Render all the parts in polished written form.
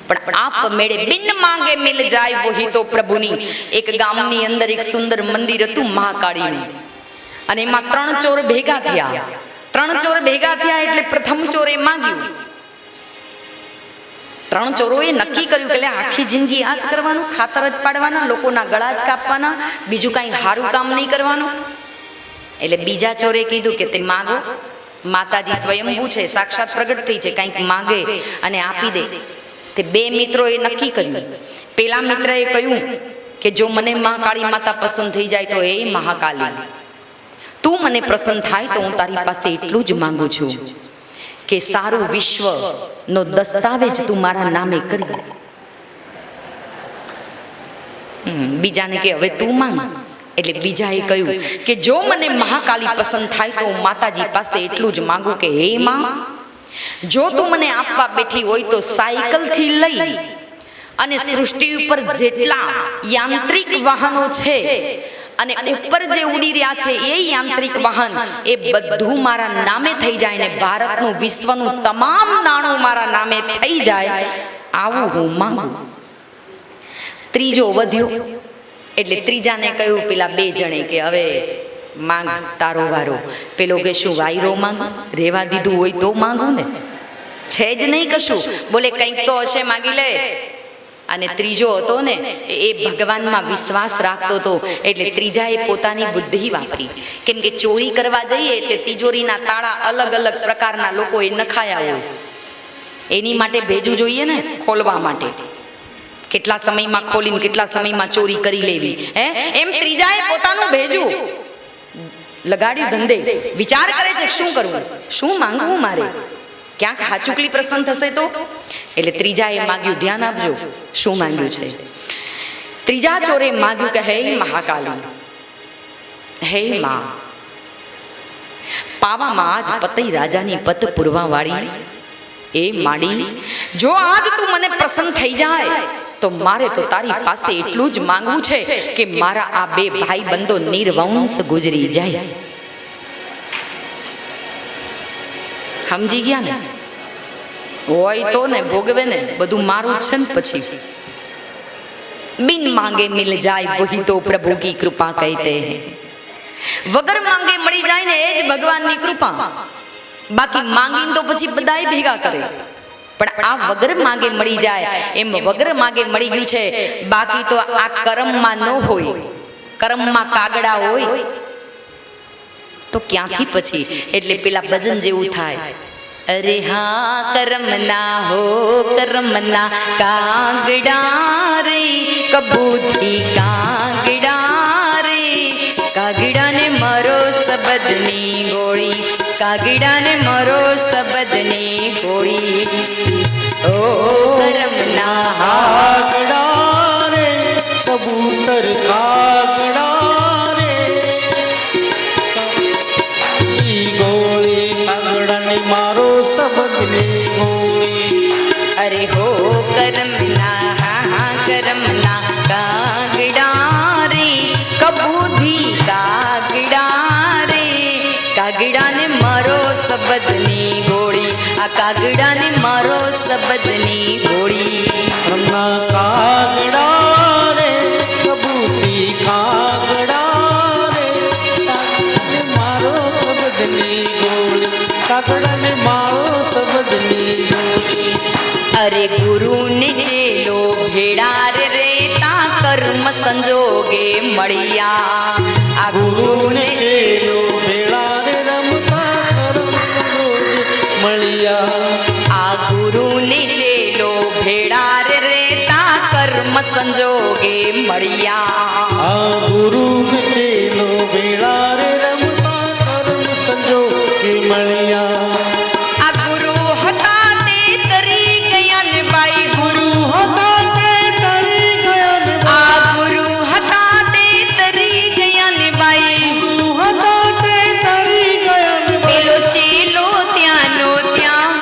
પણ આપ મેળે બિન માંગે મિલ જાય વહી તો પ્રભુની. એક ગામની અંદર એક સુંદર મંદિર હતું મહાકાળીનું, અને એમાં 3 ચોર ભેગા થયા. 3 ચોર ભેગા થયા એટલે પ્રથમ ચોરે માંગ્યું. 3 ચોરોએ નક્કી કર્યું કે આખી જિંદગી આ જ કરવાનું, ખાતર જ પાડવાના, લોકોના ગળા જ કાપવાના, બીજું કાંઈ સારું કામ નહીં કરવાનું. એટલે બીજા ચોરે કીધું કે તે માગો, માતાજી સ્વયંભૂ છે, સાક્ષાત પ્રગટ થઈ છે, કંઈક માગે અને આપી દે. તે 2 મિત્રોએ નક્કી કર્યું. પેલા મિત્રએ કહ્યું કે જો મને મહાકાળી માતા પસંદ થઈ જાય તો હે મહાકાલી, તું મને પ્રસન્ન થાય તો હું તારી પાસે એટલું જ માંગુ છું કે સારું વિશ્વનો દસ્તાવેજ તું મારા નામે કરી દે. બીજાને કે હવે તું માંગ. એટલે બીજાએ કહ્યું કે જો મને મહાકાલી પસંદ થાય તો હું માતાજી પાસે એટલું જ માંગુ કે હે માં, જો તું મને આપવા બેઠી હોય તો સાયકલથી લઈ અને સૃષ્ટિ ઉપર જેટલા યાંત્રિક વાહનો છે અને ઉપર જે ઉડી રહ્યા છે એ યાંત્રિક વાહન, એ બધું મારા નામે થઈ જાય ને ભારતનું વિશ્વનું તમામ નાણું મારા નામે થઈ જાય, આવું હું માંગુ. ત્રીજો વધ્યો એટલે ત્રીજાને કહ્યું પેલા 2 જણે કે હવે માંગ, તારો વારો. પેલો કે શું વાયરો માંગ, રેવા દીધું હોય તો માંગુ ને, છે જ નહીં કશું. બોલે કંઈક તો હશે, માગી લે. અને ત્રીજો હતો ને એ ભગવાનમાં વિશ્વાસ રાખતો હતો, એટલે ત્રીજાએ પોતાની બુદ્ધિ વાપરી. કેમ કે ચોરી કરવા જઈએ એટલે તિજોરીના તાળા અલગ અલગ પ્રકારના લોકોએ નખાયા હોય, એની માટે ભેજું જોઈએ ને ખોલવા માટે. કેટલા સમયમાં ખોલીને કેટલા સમયમાં ચોરી કરી લેવી, એમ ત્રીજાએ પોતાનું ભેજું લગાડ્યું ધંધે. વિચાર કરે છે શું કરવું, શું માંગવું મારે, ક્યાંક હાચુકલી પ્રસન્ન થશે તો. એટલે ત્રીજાએ માગ્યું, ધ્યાન આપજો શું માંગ્યું છે. ત્રીજા ચોરે માગ્યું કે હે મહાકાલી, હે માં, પાવામાં આજ પતઈ રાજાની પત પૂરવા વાળી એ માડી, જો આજ તું મને પ્રસન્ન થઈ જાય તો મારે તો તારી પાસે એટલું જ માંગવું છે કે મારા આ 2 ભાઈ બંધો નિર્વંશ ગુજરી જાય. સમજી ગયા ને? હોય તો ને ભોગવે ને, બધું મારું જ છે ને. પછી બિન માંગે મિલ જાય વહી તો પ્રભુ કી કૃપા કહેતે હૈ. વગર માંગે મળી જાય ને એ જ ભગવાનની કૃપા. બાકી માંગીને તો પછી બધાય ભેગા કરે, પણ આ વગર માંગે મળી જાય એમ વગર માંગે મળી ગયું છે. બાકી તો આ કર્મમાં ન હોય, કર્મમાં કાગડા હોય તો ક્યાંથી પછી. એટલે પેલા ભજન જેવું થાય, અરે હા કર્મના હો કર્મના કાગડા રે, કબૂતી કાગડા રે, કાગડાને મરો સબદની ગોળી, કાગડાને મરો સબદની ગોળી. ઓ કર્મના કાગડા રે, કબૂતર કાગડા રે, ગોળી કાગડાને મારો સબદની ગોળી. અરે હો કર્મના હા કર્મના કાગડા રે, કબૂતી કાગડા રે, કાગડાને મારો સબદની ગોળી, આ કાગડાને મારો સબદની ગોળી. કર્મના કાગડા રે, કબૂતી કાગડા રે, કાગડાને મારો સબદની ગોળી, કાગડાને મારો સબદની ગોળી. અરે ગુરુને ચેલો ભેડા રે રેતા, કર્મ સંજોગે મળ્યા. આ ગુરુને ચેલો ભેળા રે રમતા, કર્મ સંજોગે મળ્યા. આ ગુરુને ચેલો ભેડા રે રેતા, કર્મ સંજોગે મળ્યા. આ ગુરુને ચેલો ભેળા રે રમતા, કર્મ સંજોગે મળ્યા. આ ગુરુ હતા તે તરી ગયા ને બાઈ, ગુરુ હતા તે તરી ગયા ને બાઈ, આ ગુરુ હતા તે તરી ગયા ને બાઈ, ગુરુ હતા તે તરી ગયા ને બાઈ. પેલો ચેલો ત્યાંનો ત્યાં,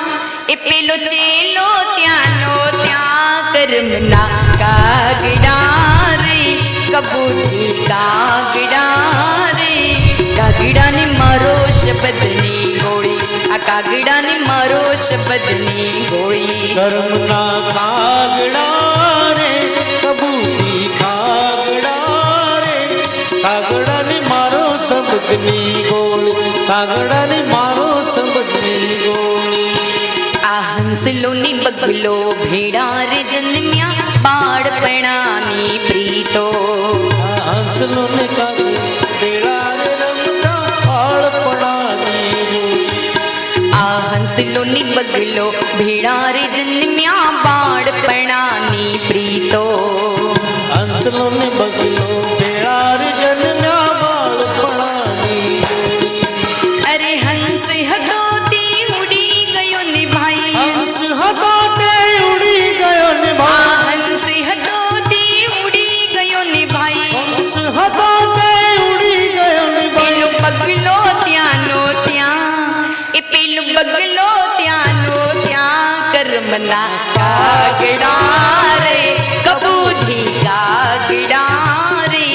એ પેલો ચેલો ત્યાંનો ત્યાં, કર્મના કાગડા રે, કબૂતી કાગડા રે, કાગડાને મારો શબ્દની ગોળી, આ કાગડાને મારો શબ્દની ગોળી. કર્મના કાગડા રે કબૂતી કાગડા રે કાગડાને મારો શબ્દની ગોળી કાગડાને મારો શબ્દની ગોળી. આ હંસલો ને બગલો ભેડા રે જન્મ્યા બાળપણાની પ્રીતો. હંસલો ને કાગડા ભેડા રે રમતા બાળપણાની ગોળી. આ હંસલો ને બગલો ભેડા રે જન્મ્યા બાળપણાની પ્રીતો. હંસલો ને બગલો ભેળા રે જન્મ્યા બાળપણાની ગોળી. અરે હંસ હતો તે ઉડી ગયો ને ભાઈ. હંસ હતો તે ઉડી ગયો ને આ ભાઈ. હંસ હતો તે ઉડી ગયો ને ભાઈ. હંસ હતો તે ઉડી ગયો ને પેલો ભાઈ. બગલો ત્યાંનો ત્યાં, એ પેલો બગલો ત્યાંનો ત્યાં. કર્મના કાગડા રે કબૂતી કાગડા રે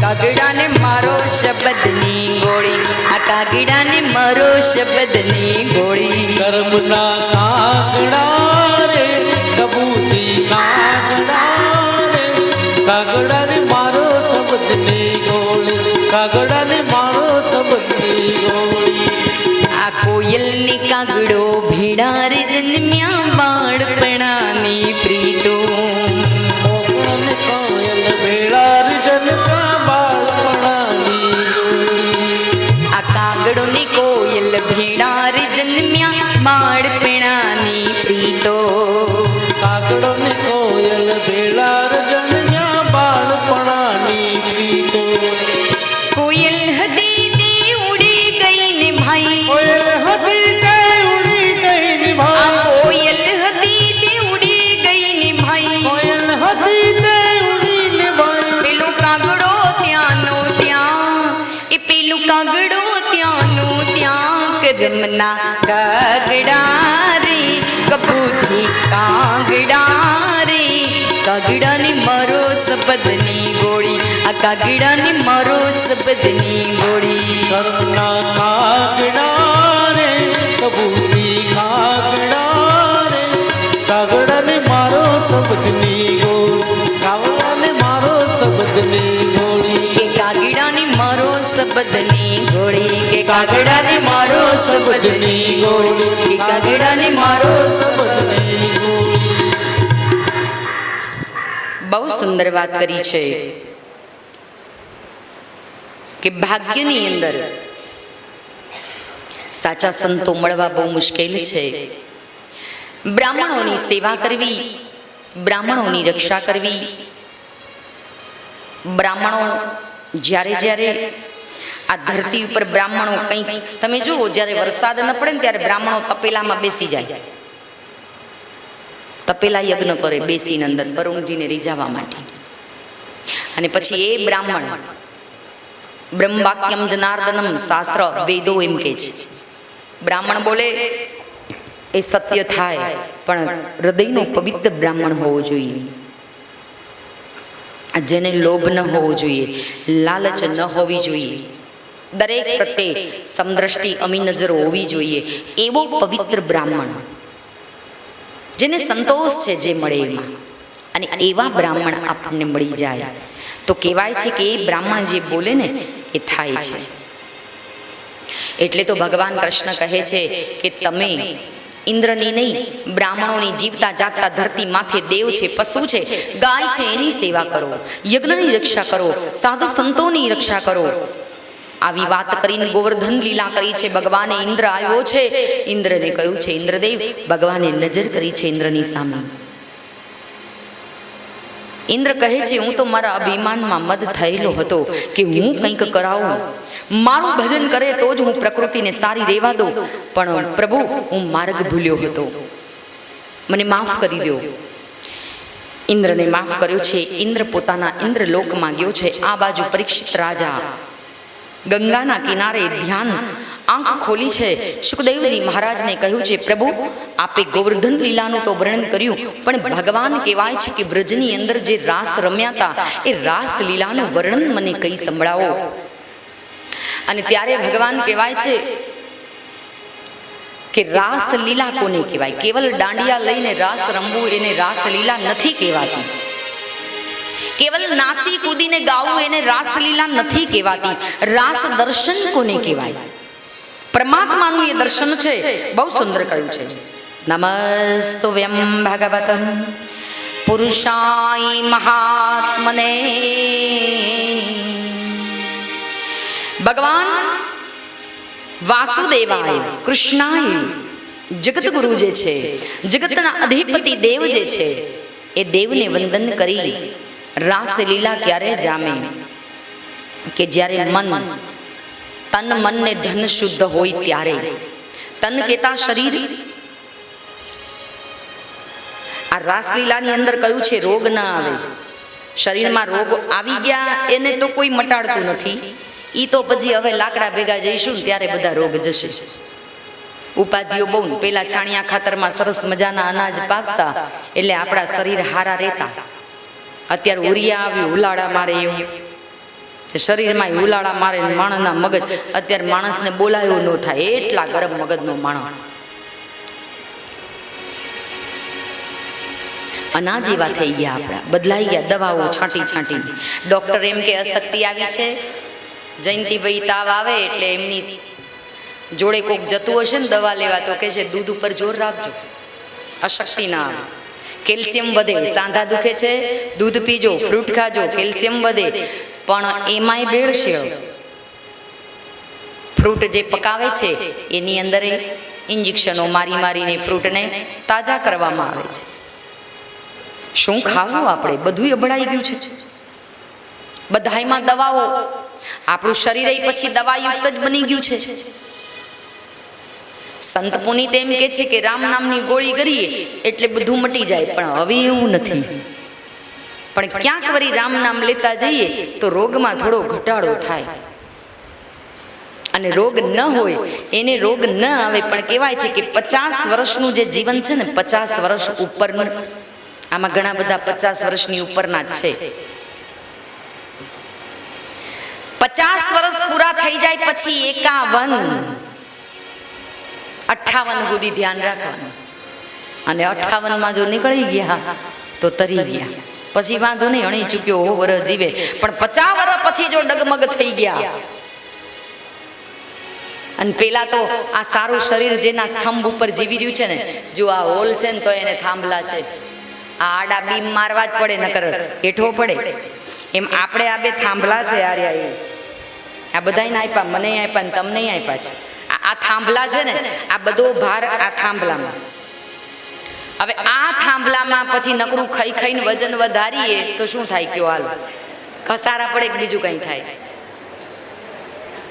કાગડાને મારો શબ્દની ગોળી. આ કાગડાને મારો શબ્દની ગોળી. કર્મના કાગડા રે કબૂતી કાગડા રે કાગડાને મારો શબ્દની ગોળી કાગડાને મારો શબ્દની ગોળી. આ કોયલને કાગડો ભેડા રે જન્મ્યા બાળપણાની પ્રીતો. કોકળને કોયલ ભેળા રે જન્મ્યા બાળપણાની ગોળી. આ કાગડો ને કોયલ ભેડા રે જન્મ્યા બાળપણાની પ્રીતો. કાગડો ને કોયલ ભેળા રે જન્મ્યા બાળપણાની પ્રીતો. કોયલ હતી તે ઉડી ગઈ ને ભાઈ. કોયલ હતી તે ઉડી ગઈ ને આ ભાઈ. કોયલ હતી તે ઉડી ગઈ ને ભાઈ. કોયલ હતી તે ઉડી ને ભાઈ. પેલો કાગડો ત્યાંનો ત્યાં, એ પેલો કાગડો ત્યાંનો ત્યાં. કર્મના કાગડા રે કબૂતી કાગડા રે કાગડાને મારો શબ્દની ગોળી. આ કાગડાને મારો શબ્દની ગોળી. કર્મના કાગડા રે કબૂતી કાગડા રે કાગડાને મારો શબ્દની ગોળી કાગડાને મારો શબ્દની ગોળી. કે કાગડાને મારો શબ્દની ગોળી. કે કાગડાને મારો શબ્દની ગોળી. કે કાગડાને મારો શબ્દની ગોળી. બહુ સુંદર વાત કરી છે કે ભાગ્યની અંદર સાચા સંતો મળવા બહુ મુશ્કેલ છે. બ્રાહ્મણોની સેવા કરવી, બ્રાહ્મણોની રક્ષા કરવી. બ્રાહ્મણો જ્યારે જ્યારે આ ધરતી ઉપર બ્રાહ્મણો કંઈક તમે જુઓ, જ્યારે વરસાદ ન પડે ને ત્યારે બ્રાહ્મણો તપેલામાં બેસી જાય. તપેલા યજ્ઞ કરે બેસીને અંદર વરુણજીને રીઝાવવા માટે. અને પછી એ બ્રાહ્મણ બ્રહ્મવાક્યમ જનાર્દનમ શાસ્ત્ર વેદો એમ કે છે. બ્રાહ્મણ બોલે એ સત્ય થાય, પણ હૃદયનો પવિત્ર બ્રાહ્મણ હોવો જોઈએ. જેને લોભ ન હોવો જોઈએ, લાલચ ન હોવી જોઈએ, દરેક પ્રત્યે સમદ્રષ્ટિ અમી નજર હોવી જોઈએ. એવો પવિત્ર બ્રાહ્મણ જેને સંતોષ છે જે મળે એમાં, અને એવા બ્રાહ્મણ આપણને મળી જાય તો કહેવાય છે કે એ બ્રાહ્મણ જે બોલે ને એ થાય છે. એટલે તો ભગવાન કૃષ્ણ કહે છે કે તમે ઇન્દ્રની નહીં, બ્રાહ્મણોની જીવતા જાગતા ધરતી માથે દેવ છે, પશુ છે, ગાય છે, એની સેવા કરો, યજ્ઞની રક્ષા કરો, સાધુ સંતોની રક્ષા કરો. આવી વાત કરીને ગોવર્ધન લીલા કરી છે. ભગવાને ઇન્દ્ર આવ્યો છે, ઇન્દ્રને કહ્યું છે, ઇન્દ્રદેવ ભગવાને નજર કરી છે ઇન્દ્રની સામે. ઇન્દ્ર કહે છે હું તો મારા અભિમાનમાં મદ થયેલો હતો કે હું કંઈક કરાવું, મારું ભજન કરે તો જ હું પ્રકૃતિને સારી રહેવા દઉં, પણ પ્રભુ હું માર્ગ ભૂલ્યો હતો, મને માફ કરી દો. ઇન્દ્રને માફ કર્યો છે. ઇન્દ્ર પોતાના ઇન્દ્રલોકમાં ગયો છે. આ બાજુ પરીક્ષિત રાજા ગંગાના કિનારે ધ્યાન આંખ ખોલી છે. સુખદેવજી મહારાજને કહ્યું છે પ્રભુ આપે ગોવર્ધન લીલાનું તો વર્ણન કર્યું, પણ ભગવાન કહેવાય છે કે બ્રજની અંદર જે રાસ રમ્યા હતા એ રાસ લીલાનું વર્ણન મને કઈ સંભળાવો. અને ત્યારે ભગવાન કહેવાય છે કે રાસલીલા કોને કહેવાય. કેવલ દાંડિયા લઈને રાસ રમવું એને રાસલીલા નથી કહેવાતી. કેવલ નાચી કૂદીને ગાવું એને રાસલીલા નથી કહેવાતી. રાસ દર્શન કોને કહેવાય? પરમાત્માનું એ દર્શન છે. બહુ સુંદર કહ્યું છે. નમસ્તુભ્યં ભગવતં પુરુષાય મહાત્મને. ભગવાન વાસુદેવાય કૃષ્ણાય જગતગુરુ જે છે, જગતના અધિપતિ દેવ જે છે, એ દેવને વંદન કરી રાસલીલા ક્યારે જામે કે જ્યારે મન તન મન ને ધન શુદ્ધ હોય ત્યારે. તન કેતા શરીર. આ રાસલીલાની અંદર કયું છે રોગ ના આવે. શરીરમાં રોગ આવી ગયા એને તો કોઈ મટાડતું નથી. ઈ તો પછી હવે લાકડા ભેગા જઈશું ને ત્યારે બધા રોગ જશે. ઉપાધિઓ બહુ. પેલા છાણિયા ખાતરમાં સરસ મજાના અનાજ પાકતા એટલે આપણા શરીર હારા રહેતા. અત્યારે ઉરિયા આવ્યું, ઉલાળા મારે એવું. શરીરમાં ઉલાળા મારે માણસના મગજ. અત્યારે માણસને બોલાયો ન થાય એટલા ગરમ મગજનો માણસ. અનાજ એવા થઈ ગયા આપણા, બદલાઈ ગયા. દવાઓ છાંટી છાંટી. ડોક્ટર એમ કે અશક્તિ આવી છે. જયંતિભાઈ તાવ આવે એટલે એમની જોડે કોક જતું હશે ને દવા લેવા તો કહે છે દૂધ ઉપર જોર રાખજો, અશક્તિ ના આવે. કેલ્શિયમ વધે. સાંધા દુખે છે, દૂધ પીજો, ફ્રૂટ ખાજો, કેલ્શિયમ વધે. પણ એમાંય ભેળશે. ફ્રૂટ જે પકાવે છે એની અંદર ઇન્જેક્શનો મારી મારીને ફ્રૂટને તાજા કરવામાં આવે છે. શું ખાવું આપણે? બધું અબડાઈ ગયું છે. બધાયમાં દવાઓ. આપણું શરીર પછી દવાયુક્ત જ બની ગયું છે. સંત પુનિત એમ કે છે કે રામ નામની ગોળી કરીએ એટલે બધું મટી જાય. પણ હવે એવું નથી. પણ ક્યાંક વળી રામ નામ લેતા જઈએ તો રોગમાં થોડો ઘટાડો થાય. અને રોગ ન હોય એને રોગ ન આવે. પણ કહેવાય છે કે 50 વર્ષનું જે જીવન છે ને, 50 વર્ષ ઉપરનું. આમાં ઘણા બધા 50 વર્ષની ઉપરના જ છે. 50 વર્ષ પૂરા થઈ જાય પછી 51, 58 સુધી ધ્યાન રાખવાનું. અને 58માં જો નીકળી ગયા તો તરી ગયા. પછી વાંધો નહીં, અણી ચૂક્યો હો વર્ષ જીવે. પણ 50 વર્ષ પછી જો ડગમગ થઈ ગયા. અને પેલા તો આ સારું શરીર જેના સ્તંભ ઉપર જીવી રહ્યું છે ને, જો આ હોલ છે ને તો એને થાંભલા છે. આ આડા બીમ મારવા જ પડે, નકર હેઠો પડે. એમ આપણે આ બે થાંભલા છે. આ બધાને આપ્યા, મને આપ્યા ને તમને આપ્યા છે. આ થાંભલા છે ને, આ બધો ભાર આ થાંભલામાં. હવે આ થાંભલામાં પછી નકરું ખાઈ ખાઈને વજન વધારીએ તો શું થાય? કયો હાલ? ઘસારા પડે કે બીજું કંઈ થાય?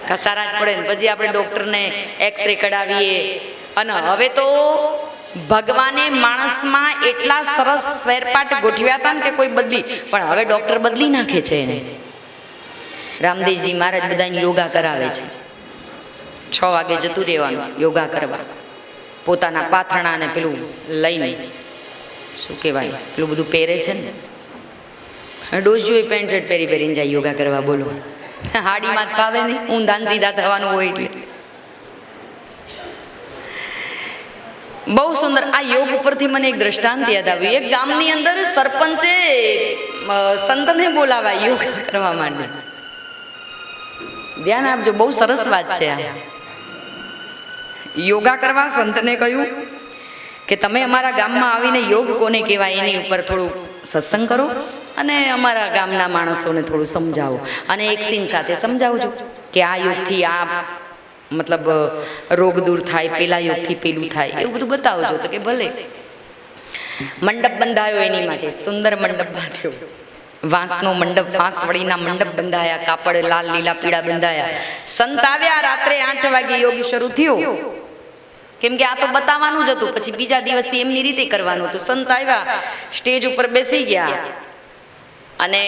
ઘસારા જ પડે ને. પછી આપણે ડૉક્ટરને એક્સરે કઢાવીએ. અને હવે તો ભગવાને માણસમાં એટલા સરસ ફેરપાટ ગોઠવ્યા હતા ને કે કોઈ બદલી. પણ હવે ડૉક્ટર બદલી નાખે છે એને. રામદેવજી મહારાજ બધાને યોગા કરાવે છે. 6 વાગે જતું રહેવાનું યોગા કરવા. પોતાના પાથરણાને પેલું લઈને, શું કહેવાય, પેલું બધું પહેરે છે ને. ડોઝ જોઈ પેન્ટ શર્ટ પહેરી પહેરીને જાય યોગા કરવા. બોલો, હાડીમાં જ ફાવે નહીં. ઊંધાન સીધા થવાનું હોય એટલે. બહુ સુંદર. આ યોગ ઉપરથી મને એક દ્રષ્ટાંત યાદ આવ્યું. એક ગામની અંદર સરપંચે સંતને બોલાવા યોગા કરવા માટે. ધ્યાન આપજો, બહુ સરસ વાત છે આ. યોગા કરવા સંતને કહ્યું કે તમે અમારા ગામમાં આવીને યોગ કોને કહેવાય એની ઉપર થોડું સત્સંગ કરો અને અમારા ગામના માણસોને થોડું સમજાવો. અને એક સીન સાથે સમજાવજો કે આ યોગથી આ મતલબ રોગ દૂર થાય, પેલા યોગથી પેલું થાય, એવું બધું બતાવજો. તો કે ભલે. મંડપ બંધાયો એની માટે. સુંદર મંડપ બાંધ્યો. વાંસનો મંડપ, વાંસ વળીના મંડપ બંધાયા. કાપડ લાલ લીલા પીળા બંધાયા. સંત આવ્યા. રાત્રે 8 વાગે યોગ શરૂ થયો. કેમ કે આ તો બતાવવાનું જ હતું. પછી બીજા દિવસથી એમની રીતે કરવાનું હતું. સંત આવ્યા, સ્ટેજ ઉપર બેસી ગયા અને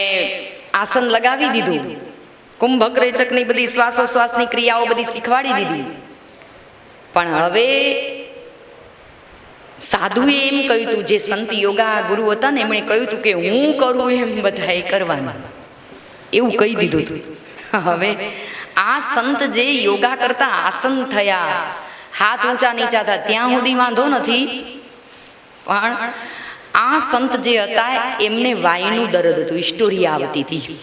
આસન લગાવી દીધું. કુંભક રેચકની બધી શ્વાસોશ્વાસની ક્રિયાઓ બધી શીખવાડી દીધી. પણ હવે સાધુએ એમ કહ્યું હતું, જે સંત યોગા ગુરુ હતા ને, એમણે કહ્યું હતું કે હું કરું એમ બધાએ કરવાનું. એવું કહી દીધું હતું. હવે આ સંત જે યોગા કરતા આસન થયા હાથ ઊંચા નીચા થાય ત્યાં સુધી વાંધો નથી, પણ આ સંત જે હતા એમને વાયનું દર્દ હતું, હિસ્ટોરિયા આવતી હતી,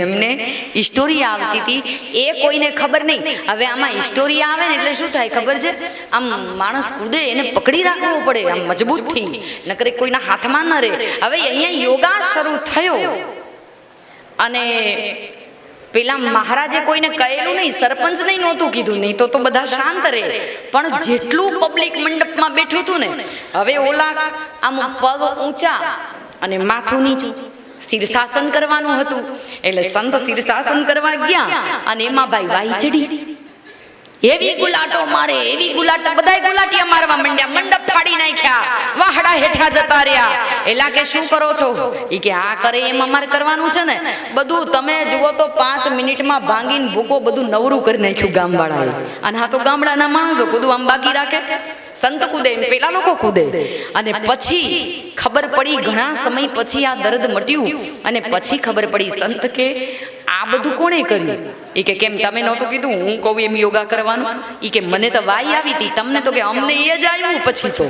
એમને હિસ્ટોરિયા આવતી હતી, એ કોઈને ખબર નહીં. હવે આમાં હિસ્ટોરિયા આવે ને એટલે શું થાય ખબર છે, આમ માણસ કૂદે એને પકડી રાખવો પડે આમ મજબૂતથી, નકરે કોઈના હાથમાં ન રહે. હવે અહીંયા યોગા શરૂ થયો અને પેલા મહારાજે કોઈને કહેલું નહીં, સરપંચ નહીં નહોતું કીધું, નહીં તો બધા શાંત રહે. પણ જેટલું પબ્લિક મંડપમાં બેઠું હતું ને, હવે ઓલા આમ પગ ઊંચા અને માથું નીચું, શીર્ષાસન કરવાનું હતું. એટલે સંત શીર્ષાસન કરવા ગયા અને એમાં ભાઈ વાઈ ચડી, એવી ગુલાટો મારે, એવી ગુલાટો, બધાય ગુલાટિયા મારવા માંડ્યા, મંડપ ફાડી નાખ્યા, વાહડા હેઠા જતા રહ્યા. એલા કે શું કરો છો? ઈ કે આ કરે એમ અમારે કરવાનું છે ને. બધું તમે જુઓ તો 5 મિનિટમાં ભાંગીને ભૂકો બધું નવરું કરી નાખ્યું ગામવાળાએ. અને હા તો ગામડાના માણસો કૂદું આમ બાકી રાખે, સંત કૂદે પેલા લોકો કૂદે. અને પછી ખબર પડી, ઘણા સમય પછી આ દર્દ મટ્યું અને પછી ખબર પડી સંત કે આ બધું કોણે કર્યું? એ કે કેમ તમે નહોતું કીધું હું કહું એમ યોગા કરવાનું? એ કે મને તો વાઈ આવી હતી, તમને તો કે અમને એ જ આવ્યું. પછી તો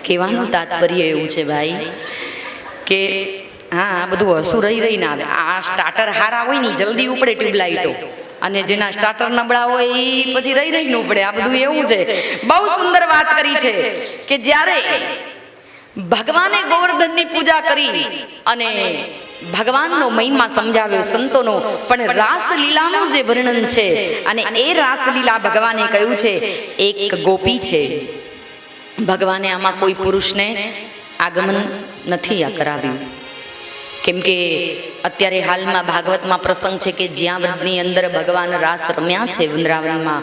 કહેવાનું તાત્પર્ય એવું છે ભાઈ કે હા આ બધું હસું રહીને આવે. આ સ્ટાર્ટર હારા હોય ને જલ્દી ઉપડે ટ્યુબલાઇટો, અને જેના સ્ટાર્ટર નબળા હોય એ પછી રહીને ઉપડે. આ બધું એવું છે. બહુ સુંદર વાત કરી છે કે જ્યારે ભગવાને ગોવર્ધનની પૂજા કરી અને ભગવાનનો મહિમા સમજાવ્યો સંતોનો, પણ રાસલીલાનું જે વર્ણન છે અને એ રાસલીલા ભગવાને કહ્યું છે એક ગોપી છે. ભગવાને આમાં કોઈ પુરુષને આગમન નથી કરાવ્યું, કેમ કે અત્યારે હાલમાં ભાગવતમાં પ્રસંગ છે કે જ્યાં વ્રતની અંદર ભગવાન રાસ રમ્યા છે વૃંદાવનમાં,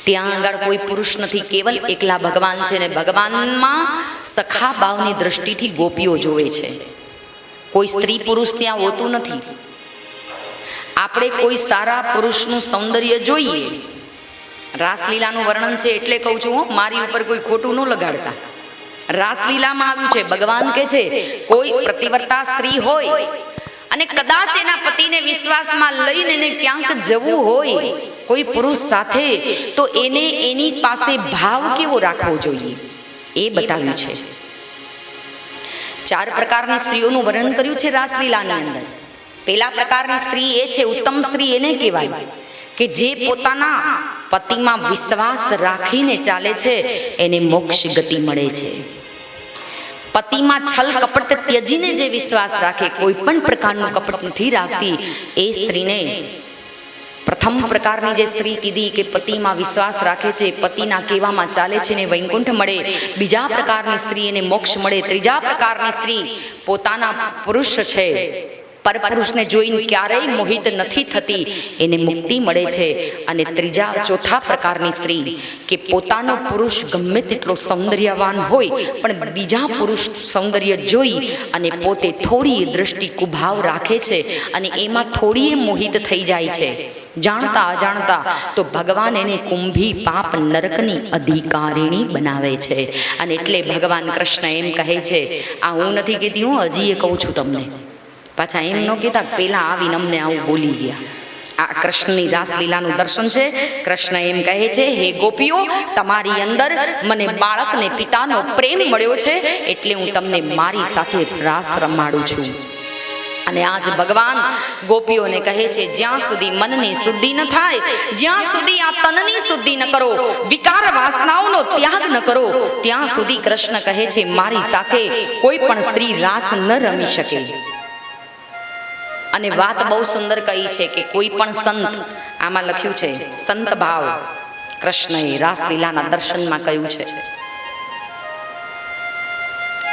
ત્યાં આગળ કોઈ પુરુષ નથી, કેવલ એકલા ભગવાન છે. ને ભગવાનમાં સખા ભાવની દ્રષ્ટિથી ગોપીઓ જોવે છે, કોઈ સ્ત્રી પુરુષ ત્યાં હોતું નથી. આપણે કોઈ સારા પુરુષનું સૌંદર્ય જોઈએ, રાસલીલાનું વર્ણન છે એટલે કહું છું, મારી ઉપર કોઈ ખોટું ન લગાડતા. રાસલીલામાં આવ્યું છે, ભગવાન કે છે કોઈ પ્રતિવર્તા સ્ત્રી હોય અને કદાચ એના પતિને વિશ્વાસમાં લઈને એને ક્યાંક જવું હોય કોઈ પુરુષ સાથે, તો એને એની પાસે ભાવ કેવો રાખવો જોઈએ એ બતાવ્યું છે. 4 પ્રકારની સ્ત્રીઓનું વર્ણન કર્યું છે રાસલીલાની અંદર. પહેલા પ્રકારની સ્ત્રી એ છે ઉત્તમ સ્ત્રી, એને કહેવાય કે જે પોતાના પતિમાં વિશ્વાસ રાખીને ચાલે છે એને મોક્ષ ગતિ મળે છે. પતિમાં છલ કપટ ત્યજીને જે વિશ્વાસ રાખે, કોઈ પણ પ્રકારનું કપટ નથી રાખતી, એ સ્ત્રીને પ્રથમ પ્રકારની જે સ્ત્રી કીધી કે પતિમાં વિશ્વાસ રાખે છે, પતિના કહેવામાં ચાલે છે ને વૈકુંઠ મળે. બીજા પ્રકારની સ્ત્રી એને મોક્ષ મળે. ત્રીજા પ્રકારની સ્ત્રી પોતાના પુરુષ છે, પરપુરુષને જોઈને ક્યારેય મોહિત નથી થતી, એને મુક્તિ મળે છે. અને ચોથા પ્રકારની સ્ત્રી કે પોતાનો પુરુષ ગમે તેટલો સૌંદર્યવાન હોય પણ બીજા પુરુષ સૌંદર્ય જોઈ અને પોતે થોડી દ્રષ્ટિ કુભાવ રાખે છે અને એમાં થોડી મોહિત થઈ જાય છે, જાણતા અજાણતા, તો ભગવાન એને કુંભી પાપ નરકની અધિકારીણી બનાવે છે. અને એટલે ભગવાન કૃષ્ણ એમ કહે છે, આ હું નથી કહેતી, હું હજી એ કહું છું તમને. પાછા એમ ન કહેતા પહેલા આવીને અમને આવું બોલી ગયા. આ કૃષ્ણની રાસલીલાનું દર્શન છે. કૃષ્ણ એમ કહે છે, હે ગોપીઓ, તમારી અંદર મને બાળકને પિતાનો પ્રેમ મળ્યો છે, એટલે હું તમને મારી સાથે રાસ રમાડું છું. અને આજ ભગવાન ગોપીઓને કહે છે, જ્યાં સુધી મનની શુદ્ધિ ન થાય, જ્યાં સુધી આ તનની શુદ્ધિ ન કરો, વિકાર વાસનાઓનો ત્યાગ ન કરો, ત્યાં સુધી કૃષ્ણ કહે છે મારી સાથે કોઈ પણ સ્ત્રી રાસ ન રમી શકે. અને વાત બહુ સુંદર કહી છે કે કોઈ પણ સંત, આમાં લખ્યું છે સંત ભાવ કૃષ્ણએ રાસલીલાના દર્શનમાં કહ્યું છે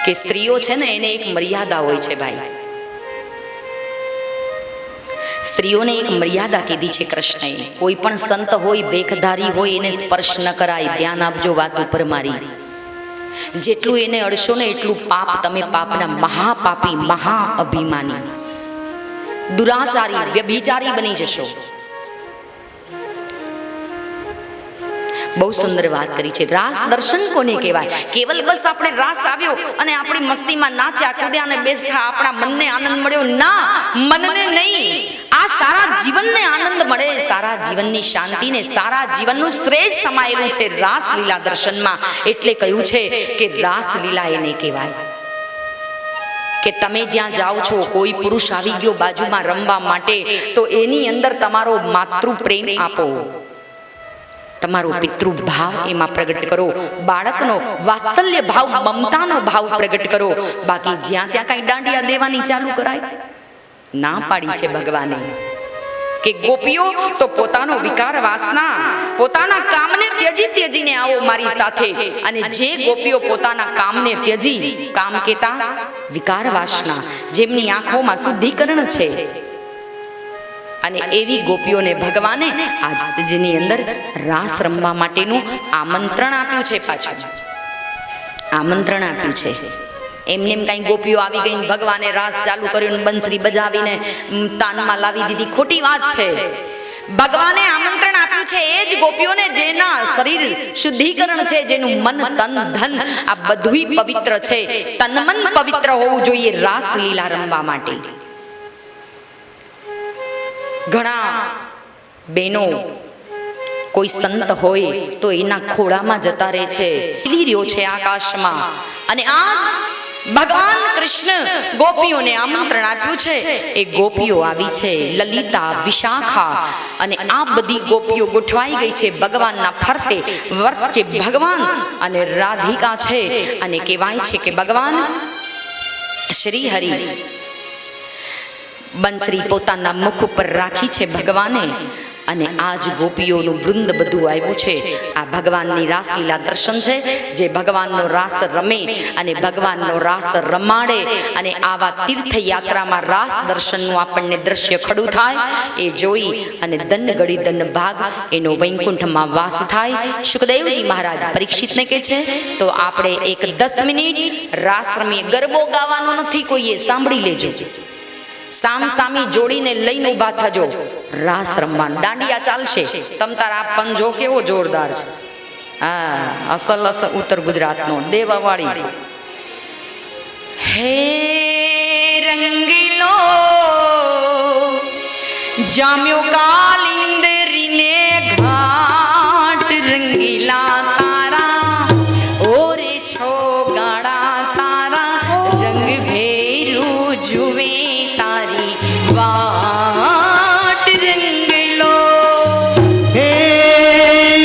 કે સ્ત્રીઓ છે ને એને એક મર્યાદા હોય છે ભાઈ. સ્ત્રીઓને એક મર્યાદા કીધી છે કૃષ્ણએ. કોઈ પણ સંત હોય, ભેખધારી હોય, એને સ્પર્શ ન કરાય. ધ્યાન આપજો વાત ઉપર મારી. જેટલું એને અડશો ને એટલું પાપ, તમે પાપના મહાપાપી, મહા અભિમાની, દુરાચારી, વ્યભિચારી બની જશો. બહુ સુંદર વાત કરી છે. રાસ દર્શન કોને કહેવાય? કેવલ બસ આપણે રાસ આવ્યો અને આપણી મસ્તીમાં નાચ્યા કૂદ્યા અને બેઠા, આપણા મનને આનંદ મળ્યો, ના, મનને નહીં, આ સારા જીવનને આનંદ મળે, સારા જીવનની શાંતિને, સારા જીવનનું શ્રેષ્ઠ સમાયેલું છે રાસલીલા દર્શનમાં. એટલે કહ્યું છે કે રાસલીલા એને કહેવાય કે તમે જ્યાં જાઓ છો, કોઈ પુરુષ આવી ગયો બાજુમાં રમવા માટે, તો એની અંદર તમારો માતૃ પ્રેમ આપો, તમારો પિતૃ ભાવ એમાં પ્રગટ કરો, બાળકનો વાત્સલ્ય ભાવ, મમતાનો ભાવ પ્રગટ કરો. બાકી જ્યાં ત્યાં કઈ દાંડિયા દેવાની ચાલુ કરાય, ના પાડી છે ભગવાને કે ગોપીઓ તો પોતાનો વિકાર વાસના, પોતાના કામને ત્યજીને આવો મારી સાથે. અને જે ગોપીઓ પોતાના કામને ત્યજી, કામ કેતા વિકાર વાસના, જેમની આંખોમાં શુદ્ધિકરણ છે, અને એવી ગોપીઓને ભગવાને આજની અંદર રાસ રમવા માટેનું આમંત્રણ આપ્યું છે. પાછું આમંત્રણ આપ્યું છે. એમને એમ કઈ ગોપીઓ આવી ગઈ, ભગવાને રાસ ચાલુ કર્યું, બંસરી બજાવીને તાનમાં લાવી દીધી, ખોટી વાત છે. ભગવાને આમંત્રણ આપ્યું છે એ જ ગોપીઓને જેના શરીર શુદ્ધિકરણ છે, જેનું મન તન ધન આ બધું પવિત્ર છે, તન મન પવિત્ર હોવું જોઈએ રાસ લીલા રમવા માટે. ઘણા બહેનો કોઈ સંત હોય તો એના ખોળામાં જતા રહે છે, ખીલી રહ્યો છે આકાશમાં. અને આજ ભગવાન કૃષ્ણ ગોપીઓને આમંત્રણ આપ્યું છે. એ ગોપીઓ આવી છે લલિતા, વિશાખા, અને આ બધી ગોપીઓ ગોઠવાઈ ગઈ છે ભગવાનના ફરતે. વચ્ચે ભગવાન અને રાધિકા છે. અને કહેવાય છે કે ભગવાન શ્રી હરિ બંસરી પોતાના મુખ ઉપર રાખી છે ભગવાને. અને આજ ગોપીઓનું વૃંદ બધું આવ્યું છે. આ ભગવાનની રાસલીલા દર્શન છે, જે ભગવાનનો રાસ રમે અને ભગવાનનો રાસ રમાડે. અને આવા તીર્થયાત્રામાં રાસ દર્શનનું આપણને દ્રશ્ય ખડું થાય, એ જોઈ અને દન ગળી દન ભાગ એનો વૈકુંઠમાં વાસ થાય. સુખદેવજી મહારાજ પરીક્ષિતને કહે છે, તો આપણે એક 10 મિનિટ રાસ રમીએ. ગરબો ગાવાનો નથી કોઈએ, સાંભળી લેજો. સામ સામી જોડીને લઈને ઊભા થજો, રાસ રમવાનું. દાંડિયા ચાલશે, તમ તાર આ પંજો કેવો જોરદાર છે. હા, અસલ ઉત્તર ગુજરાતનો દેવાવાળી. હે રંગીલો જામ્યો કાલિંદરીને ઘાટ, રંગીલા તારા ઓરે છો ગાડા તારા, રંગ ભેરું જુએ તારી વાટ. રંગલો હે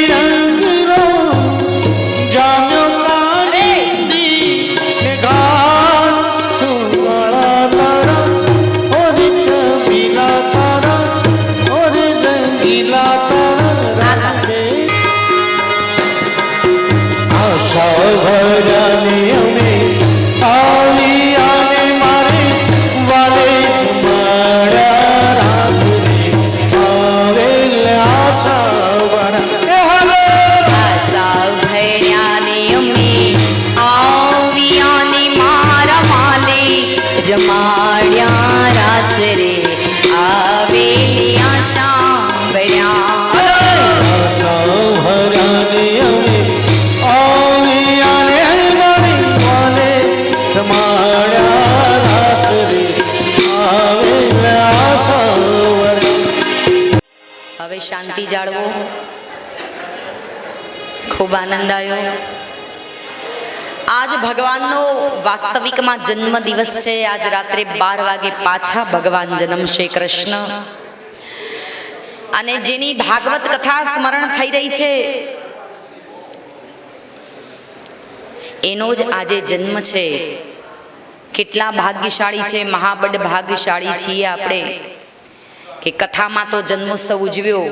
રંગલો જામ્યો કાલિંદી ને ઘાટ, વાળા તારા ઓરે છબીલા તારા, ઓરે રંગીલા તારા, રંગે આશા ભરાને અમે આવી આને મારે વાલે મારા રાત રે આવેલ આશા ભરા. એ હાલો આશા ભર્યાને અમે આવ્યાને મારા માલે, રમાડ્યા રાસ રે આવેલી આશા ભર્યા. આશા ભરાને અમે આવી આને મારે વાલે મારા રાત રે આવેલ આશા ભરા. હવે શાંતિ જાળવો. ખૂબ આનંદ આવ્યો. આજ ભગવાનનો વાસ્તવિકમાં જન્મ દિવસ છે. આજ રાત્રે 12 વાગે પાછા ભગવાન જન્મશે કૃષ્ણ. અને જેની ભાગવત કથા સ્મરણ થઈ રહી છે, એનો જ આજે જન્મ છે. કેટલા ભાગ્યશાળી છે, મહાબળ ભાગ્યશાળી છીએ આપણે કે કથામાં તો જન્મોત્સવ ઉજવ્યો,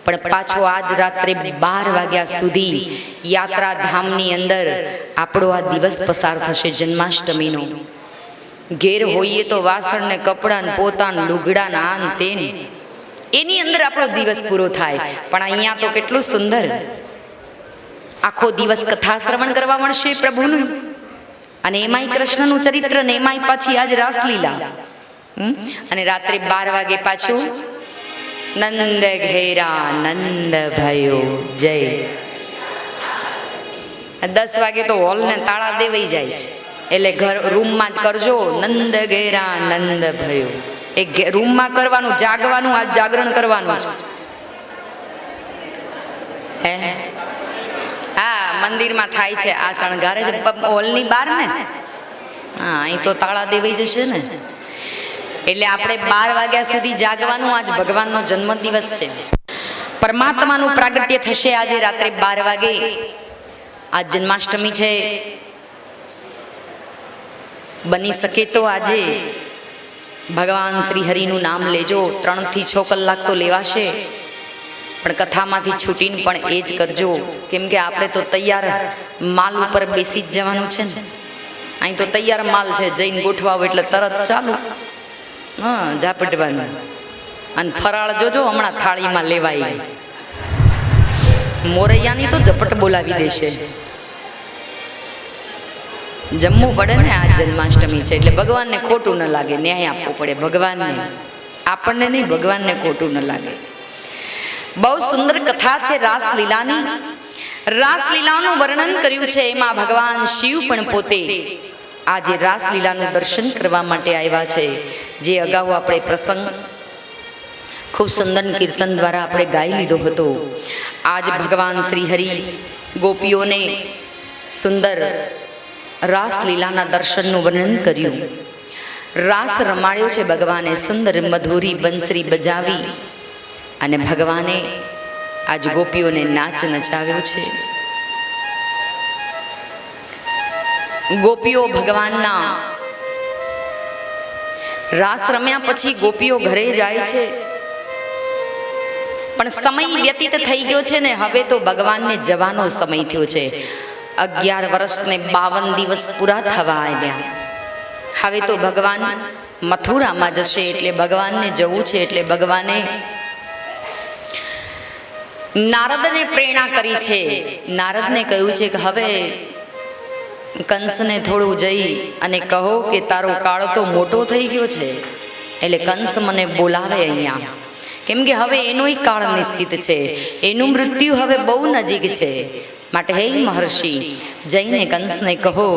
પણ પાછો આજ રાત્રે 12 વાગ્યા સુધી યાત્રાધામની અંદર આપણો આ દિવસ પસાર થશે જન્માષ્ટમીનો. ઘેર હોઈએ તો વાસણ ને કપડાં ને પોતાન લુગડા ને આન તેન, એની અંદર આપણો દિવસ પૂરો થાય. પણ અહીંયા તો કેટલું સુંદર આખો દિવસ કથા શ્રવણ કરવા મળશે પ્રભુનું. અને એમાંય કૃષ્ણનું ચરિત્ર ને એમાંય પાછી આજ રાસલીલા. અને રાત્રે 12 વાગે પાછું નંદ ઘેરા નંદ ભયો જય. 10 વાગે તો હોલ ને તાળા દેવાઈ જાય છે, એટલે ઘર રૂમમાં જ કરજો નંદ ઘેરા નંદ ભયો. એ રૂમમાં કરવાનું, જાગવાનું, આ જાગરણ કરવાનું છે. હે હા, મંદિરમાં થાય છે, આ શણગારે છે હોલની બહાર ને. હા, અહીં તો તાળા દેવાઈ જશે ને. એટલે આપણે 12 વાગ્યા સુધી જાગવાનું. આજ ભગવાનનો જન્મદિવસ છે. પરમાત્માનું પ્રાગટ્ય થશે આજે રાત્રે 12 વાગે. આજ જન્માષ્ટમી છે. બની શકે તો આજે ભગવાન શ્રી હરિનું નામ લેજો. 3 થી 6 કલાક તો લેવાશે, પણ કથામાંથી છૂટીને પણ એ જ કરજો. કેમ કે આપણે તો તૈયાર માલ ઉપર બેસી જ જવાનું છે ને. અહીં તો તૈયાર માલ છે, જઈને ગોઠવાવો એટલે તરત ચાલુ. હા, ઝાપટવાનું. અને ફરાળ જોજો, હમણાં થાળીમાં લેવાય. મોરૈયાની તો ઝપટ બોલાવી દેશે. જમવું પડે ને. આ જન્માષ્ટમી છે એટલે ભગવાનને ખોટું ન લાગે, ન્યાય આપવો પડે ભગવાનને. આપણને નહીં, ભગવાનને ખોટું ન લાગે. બહુ સુંદર કથા છે રાસલીલાની. રાસલીલાનું વર્ણન કર્યું છે. એમાં ભગવાન શિવ પણ પોતે આજે રાસલીલાનું દર્શન કરવા માટે આવ્યા છે. જે અગાઉ આપણે પ્રસંગ ખૂબ સુંદર કીર્તન દ્વારા આપણે ગાઈ લીધો હતો. આજ ભગવાન શ્રી હરિ ગોપીઓને સુંદર રાસલીલાના દર્શનનું વર્ણન કર્યું. રાસ રમાડ્યો છે ભગવાને. સુંદર મધુરી બંસરી બજાવી અને ભગવાને આજ ગોપીઓને નાચ નચાવ્યો છે. ગોપીઓ ભગવાનના રાસ રમ્યા પછી ગોપીઓ ઘરે જાય છે. પણ સમય વ્યતીત થઈ ગયો છે ને. હવે તો ભગવાનને જવાનો સમય થયો છે. 11 વર્ષ ને 52 દિવસ પૂરા થવા આવ્યા. હવે તો ભગવાન મથુરામાં જશે. એટલે ભગવાનને જવું છે. એટલે ભગવાને નારદને પ્રેરણા કરી છે. નારદને કહ્યું છે કે હવે કંસને થોડું જઈ અને કહો કે તારો કાળ તો મોટો થઈ ગયો છે, એટલે કંસ મને બોલાવે અહીંયા. કેમ કે હવે એનોય કાળ નિશ્ચિત છે, એનું મૃત્યુ હવે બહુ નજીક છે. માટે હે મહર્ષિ, જઈને કંસને કહો.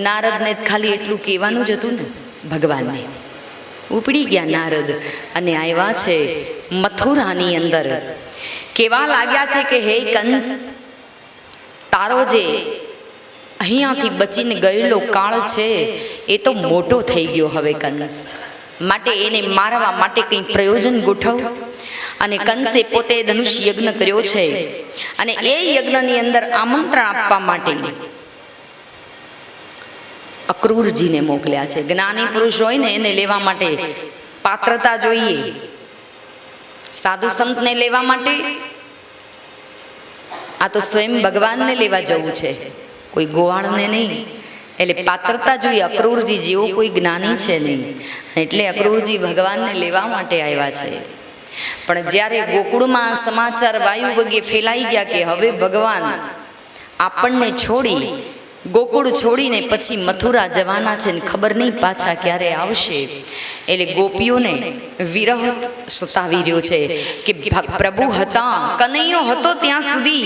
નારદને ખાલી એટલું કહેવાનું જ હતું ને ભગવાનને. ઉપડી ગયા નારદ અને આવ્યા છે મથુરાની અંદર. કેવા લાગ્યા છે કે હે કંસ, તારો જે અહીંયાથી બચીને ગયેલો કાળ છે એ તો મોટો થઈ ગયો હવે કંસ. માટે એને મારવા માટે કંઈ પ્રયોજન ગોઠવ. અને કંસે પોતે ધનુષ યજ્ઞ કર્યો છે. અને એ યજ્ઞની અંદર આમંત્રણ આપવા માટે અક્રૂરજીને મોકલ્યા છે. જ્ઞાની પુરુષ હોય ને એને લેવા માટે પાત્રતા જોઈએ. સાધુ સંતને લેવા માટે આ તો સ્વયં ભગવાનને લેવા જવું છે, કોઈ ગોવાળને નહીં. એટલે પાત્રતા જોઈએ. અક્રૂરજી જેવો કોઈ જ્ઞાની છે નહીં. એટલે અક્રૂરજી ભગવાનને લેવા માટે આવ્યા છે. પણ જ્યારે ગોકુળમાં સમાચાર વાયુ વગે ફેલાઈ ગયા કે હવે ભગવાન આપણને છોડી ગોકુળ છોડીને પછી મથુરા જવાના છે ને ખબર નહીં પાછા ક્યારે આવશે. એટલે ગોપીઓને વિરહ સતાવી રહ્યો છે કે પ્રભુ હતા, કનૈયો હતો ત્યાં સુધી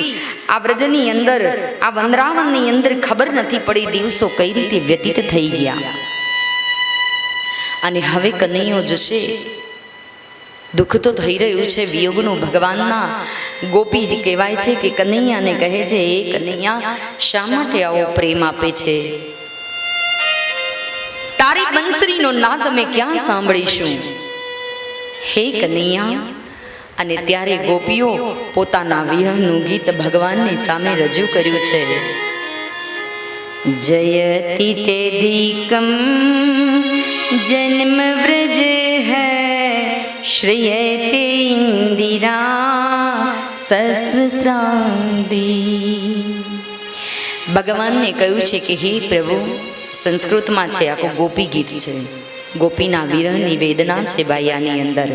આ વ્રજની અંદર, આ વંદરાવનની અંદર ખબર નથી પડી દિવસો કઈ રીતે વ્યતીત થઈ ગયા. અને હવે કનૈયો જશે. દુઃખ તો થઈ રહ્યું છે વિયોગનું ભગવાનના. ગોપીજી કહેવાય છે કે કનૈયાને કહે છે, એ કનૈયા શા માટે આવો પ્રેમ આપે છે? તારી બંસરીનો નાદ અમે ક્યાં સાંભળીશું હે કનૈયા? અને ત્યારે ગોપીઓ પોતાના વિરહનું ગીત ભગવાનની સામે રજૂ કર્યું છે. જયતિ તે ધીકમ જન્મ વ્રજ હૈ શ્રેયતે ઇન્દિરા સહસ્રાંદી. ભગવાનને કહ્યું છે કે હે પ્રભુ, સંસ્કૃતમાં છે, આખું ગોપી ગીત છે. ગોપીના વિરહની વેદના છે બાયાની અંદર,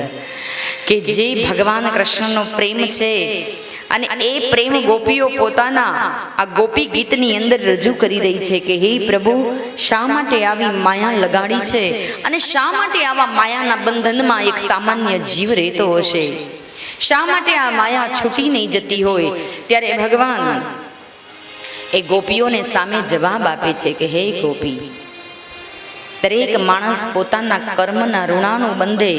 કે જે ભગવાન કૃષ્ણનો પ્રેમ છે. અને એ પ્રેમ ગોપીઓ પોતાના આ ગોપી ગીતની અંદર રજૂ કરી રહી છે કે હે પ્રભુ, શા માટે આવી માયા લગાડી છે? અને શા માટે આવા માયાના બંધનમાં એક સામાન્ય જીવ રહેતો હશે? શા માટે આ માયા છૂટી નહીં જતી હોય? ત્યારે ભગવાન એ ગોપીઓને સામે જવાબ આપે છે કે હે ગોપી, દરેક માણસ પોતાના કર્મના ઋણાનું બંધે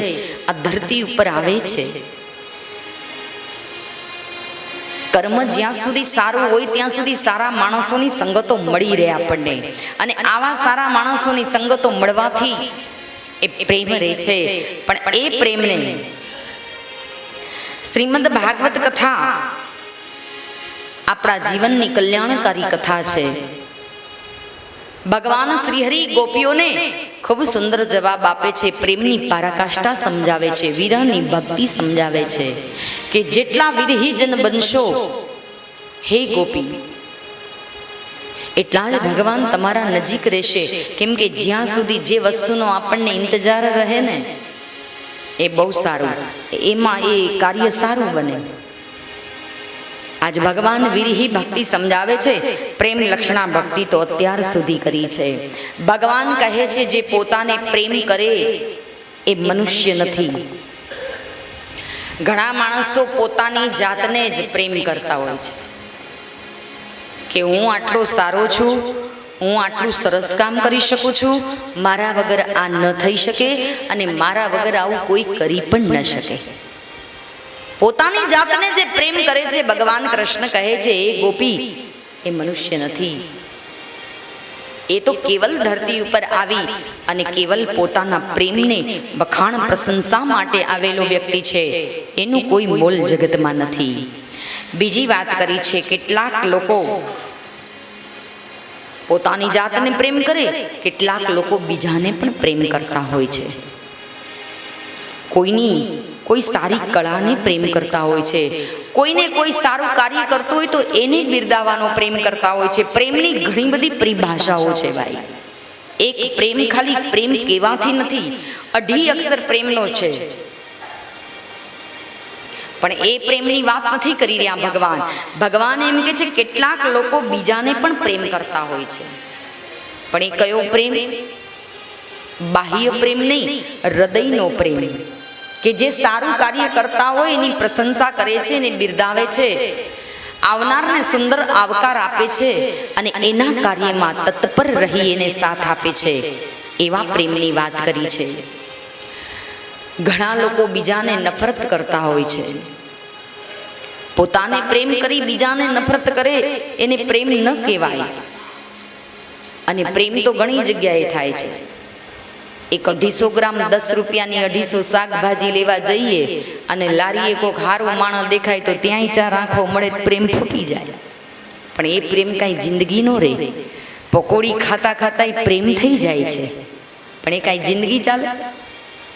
આ ધરતી ઉપર આવે છે. કર્મ જ્યાં સુધી સારું હોય ત્યાં સુધી સારા માણસોની સંગતો મળી રહે આપણને, અને આવા સારા માણસોની સંગતો મળવાથી એ પ્રેમ રહે છે. પણ એ પ્રેમને શ્રીમદ ભાગવત કથા આપણા જીવનની કલ્યાણકારી કથા છે. ભગવાન શ્રીહરિ ગોપીઓને ખૂબ સુંદર જવાબ આપે છે, પ્રેમની પરાકાષ્ઠા સમજાવે છે, વિરહની ભક્તિ સમજાવે છે કે જેટલા વિરહીજન બનશો હે ગોપી, એટલા જ ભગવાન તમારા નજીક રહેશે. કેમ કે જ્યાં સુધી જે વસ્તુનો આપણને ઇંતજાર રહે ને એ બહુ સારું, એમાં એ કાર્ય સારું બને. આજ ભગવાન વિરહી ભક્તિ સમજાવે છે. પ્રેમ લક્ષણા ભક્તિ તો અત્યાર સુધી કરી છે. ભગવાન કહે છે જે પોતાને પ્રેમ કરે એ મનુષ્ય નથી. ઘણા માણસો પોતાની જાતને જ પ્રેમ કરતા હોય છે કે હું આટલો સારો છું, હું આટલું સરસ કામ કરી શકું છું, મારા વગર આ ન થઈ શકે અને મારા વગર આવું કોઈ કરી પણ ન શકે. પોતાની જાતને જે પ્રેમ કરે છે, ભગવાન કૃષ્ણ કહે છે એ ગોપી એ મનુષ્ય નથી. એ તો કેવલ ધરતી ઉપર આવી અને કેવલ પોતાના પ્રેમને વખાણ પ્રશંસા માટે આવેલો વ્યક્તિ છે. એનું કોઈ મોલ જગતમાં નથી. બીજી વાત કરી છે, કેટલાક લોકો પોતાની જાતને પ્રેમ કરે, કેટલાક લોકો બીજાને પણ પ્રેમ કરતા હોય છે. કોઈ સારી કળાને પ્રેમ કરતા હોય છે, કોઈને કોઈ સારું કાર્ય કરતું હોય તો એને બિરદાવવાનો પ્રેમ કરતા હોય છે. પ્રેમની ઘણી બધી પરિભાષાઓ છે ભાઈ. એક પ્રેમ ખાલી પ્રેમ કહેવાથી નથી, 2 અક્ષર પ્રેમનો છે. પણ એ પ્રેમની વાત નથી કરી રહ્યા ભગવાન. ભગવાન એમ કે છે કેટલાક લોકો બીજાને પણ પ્રેમ કરતા હોય છે. પણ એ કયો પ્રેમ? બાહ્ય પ્રેમ નહીં, હૃદયનો પ્રેમ. કે જે સારું કાર્ય કરતા હોય એની પ્રશંસા કરે છે, એને બિરદાવે છે, આવનારને સુંદર આવકાર આપે છે અને એના કાર્યમાં તત્પર રહી એને સાથ આપે છે. એવા પ્રેમની વાત કરી છે. ઘણા લોકો બીજાને નફરત કરતા હોય છે. પોતાને પ્રેમ કરી બીજાને નફરત કરે એને પ્રેમ ન કહેવાય. અને પ્રેમ તો ઘણી જગ્યાએ થાય છે. એક 250 ગ્રામ 10 રૂપિયાની 250 શાકભાજી લેવા જઈએ અને લારીએ કોઈક હારો માણસ દેખાય તો ત્યાંય 4 આંખો મળે, પ્રેમ ફૂટી જાય. પણ એ પ્રેમ કાંઈ જિંદગી નો રહે. પકોડી ખાતા ખાતા પ્રેમ થઈ જાય છે, પણ એ કાંઈ જિંદગી ચાલે?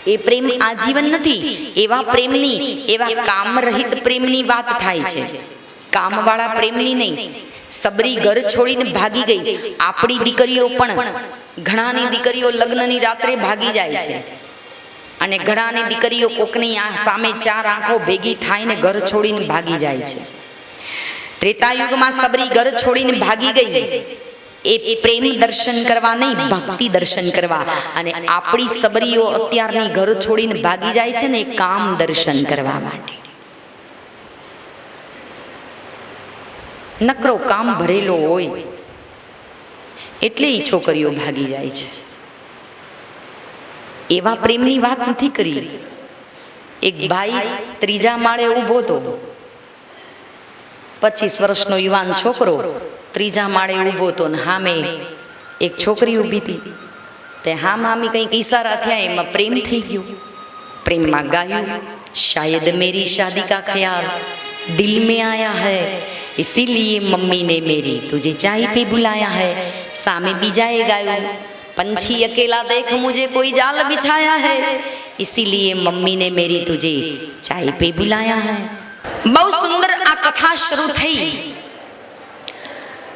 એ પ્રેમ આજીવન નથી. એવા પ્રેમની, એવા કામ રહિત પ્રેમની વાત થાય છે, કામવાળા પ્રેમની નહીં. સબરી ઘર છોડીને ભાગી ગઈ. આપણી દીકરીઓ પણ, ઘણાની દીકરીઓ લગ્નની રાત્રે ભાગી જાય છે અને ઘણાની દીકરીઓ કોકની સામે 4 આંખો ભેગી થાયને ઘર છોડીને ભાગી જાય છે. ત્રેતાયુગમાં સબરી ઘર છોડીને ભાગી ગઈ એ પ્રેમ દર્શન કરવા નહીં, ભક્તિ દર્શન કરવા. અને આપણી સબરીઓ અત્યારની ઘર છોડીને ભાગી જાય છે ને એ કામ દર્શન કરવા માટે. નકરો કામ ભરેલો હોય એટલે એ છોકરીઓ ભાગી જાય છે. એવા પ્રેમની વાત નથી કરી. એક ભાઈ 3જા માળે ઊભો હતો. 25 વર્ષનો યુવાન છોકરો 3જા માળે ઊભો હતો ને સામે એક છોકરી ઊભી હતી. તે હામી કંઈક ઈશારા થયા, એમાં પ્રેમ થઈ ગયો. પ્રેમમાં ગાયું, શાયદ મેરી શાદી કા ખ્યાલ દિલ में आया है, इसीलिए मम्मी ने मेरी तुझे चाय पे बुलाया है. सामे बीजाए गाયું, पंछी अकेला देख मुझे कोई जाल बिछाया है, इसीलिए मम्मी ने मेरी तुझे चाय पे बुलाया है. બહુ સુંદર આ કથા શરૂ થઈ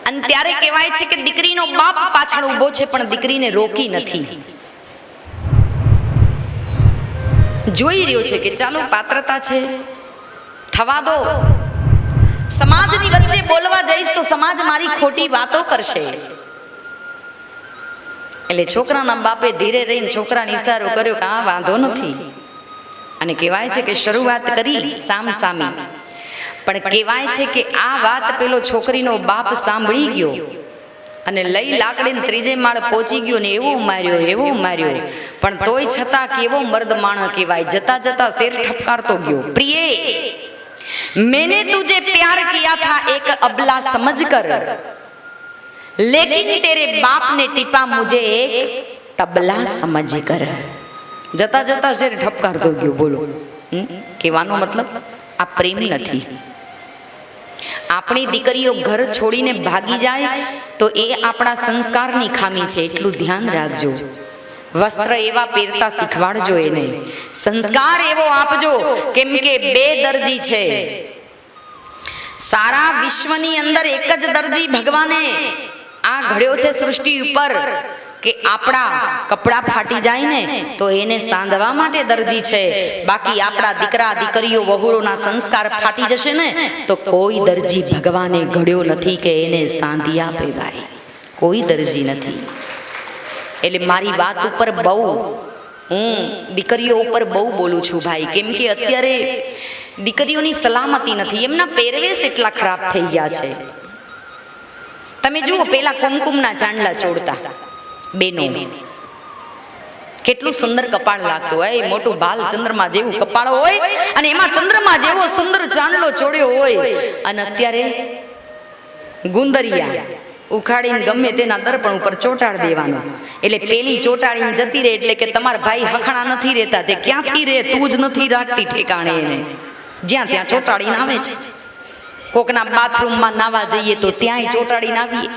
અને ત્યારે કહેવાય છે કે દીકરીનો બાપ પાછળ ઊભો છે પણ દીકરીને રોકી નથી. જોઈ રહ્યો છે કે ચાલો પાત્રતા છે, થવા દો. સમાજની વચ્ચે બોલવા જઈશ તો સમાજ મારી ખોટી વાતો કરશે. એટલે છોકરાના બાપે ધીરે રહીને છોકરાને ઈશારો કર્યો કે આ વાંધો નથી. અને કહેવાય છે કે શરૂઆત કરી સામ સામી, પણ કહેવાય છે કે આ વાત પેલો છોકરીનો બાપ સાંભળી ગયો અને લઈ લાકડીને ત્રીજે માળ પહોંચી ગયો ને એવો માર્યો પણ તોય છતાં કેવો મર્દ માણસ કહેવાય, જતા જતા શેર ઠપકારતો ગયો, પ્રિયે मैंने तुझे प्यार किया था एक अबला समझ कर, लेकिन तेरे बाप ने टीपा मुझे एक तबला समझ कर। जता जता शेर ठपकारतो गयो। बोलो कहेવાનો મતલબ આ પ્રેમ નથી। આપણી દીકરીઓ ઘર છોડીને ભાગી જાય તો એ આપણા સંસ્કારની ખામી છે, એટલું ધ્યાન રાખજો। વસ્ત્ર એવા પહેરતા શીખવાડજો એને, સંસ્કાર એવો આપજો, કેમ કે બે દરજી છે સારા વિશ્વની અંદર, એક જ દરજી ભગવાને આ ઘડ્યો છે સૃષ્ટિ ઉપર કે આપણા કપડા ફાટી જાય ને તો એને સાંધવા માટે દરજી છે, બાકી આપણા દીકરા દીકરીઓ વહુઓના સંસ્કાર ફાટી જશે ને તો કોઈ દરજી ભગવાને ઘડ્યો નથી કે એને સાંધી આપે ભાઈ, કોઈ દરજી નથી। એટલે મારી વાત ઉપર બહુ હું દીકરીઓ ઉપર બહુ બોલું છું ભાઈ, કેમ કે અત્યારે દીકરીઓની સલામતી નથી, એમના પહેરવેશ એટલા ખરાબ થઈ ગયા છે। તમે જુઓ પેલા કુમકુમના ચાંદલા ચોડતા બેનો, કેટલું સુંદર કપાળ લાગતું હોય, મોટું ભાલ ચંદ્રમા જેવું કપાળ હોય અને એમાં ચંદ્રમા જેવો સુંદર ચાંદલો ચોડ્યો હોય, અને અત્યારે ગુંદરિયા ઉખાડીને ગમે તેના દર્પણ ઉપર ચોટાડ દેવાનો, એટલે પેલી ચોટાડીને જતી રહે એટલે કે તમારા ભાઈ હખણા નથી રહેતા, તે ક્યાંથી રહે, તું જ નથી રાખતી ઠેકાણે એને, જ્યાં ત્યાં ચોટાડીને આવે છે। કોકના બાથરૂમમાં નાવા જઈએ તો ત્યાંય ચોટાડીને આવીએ,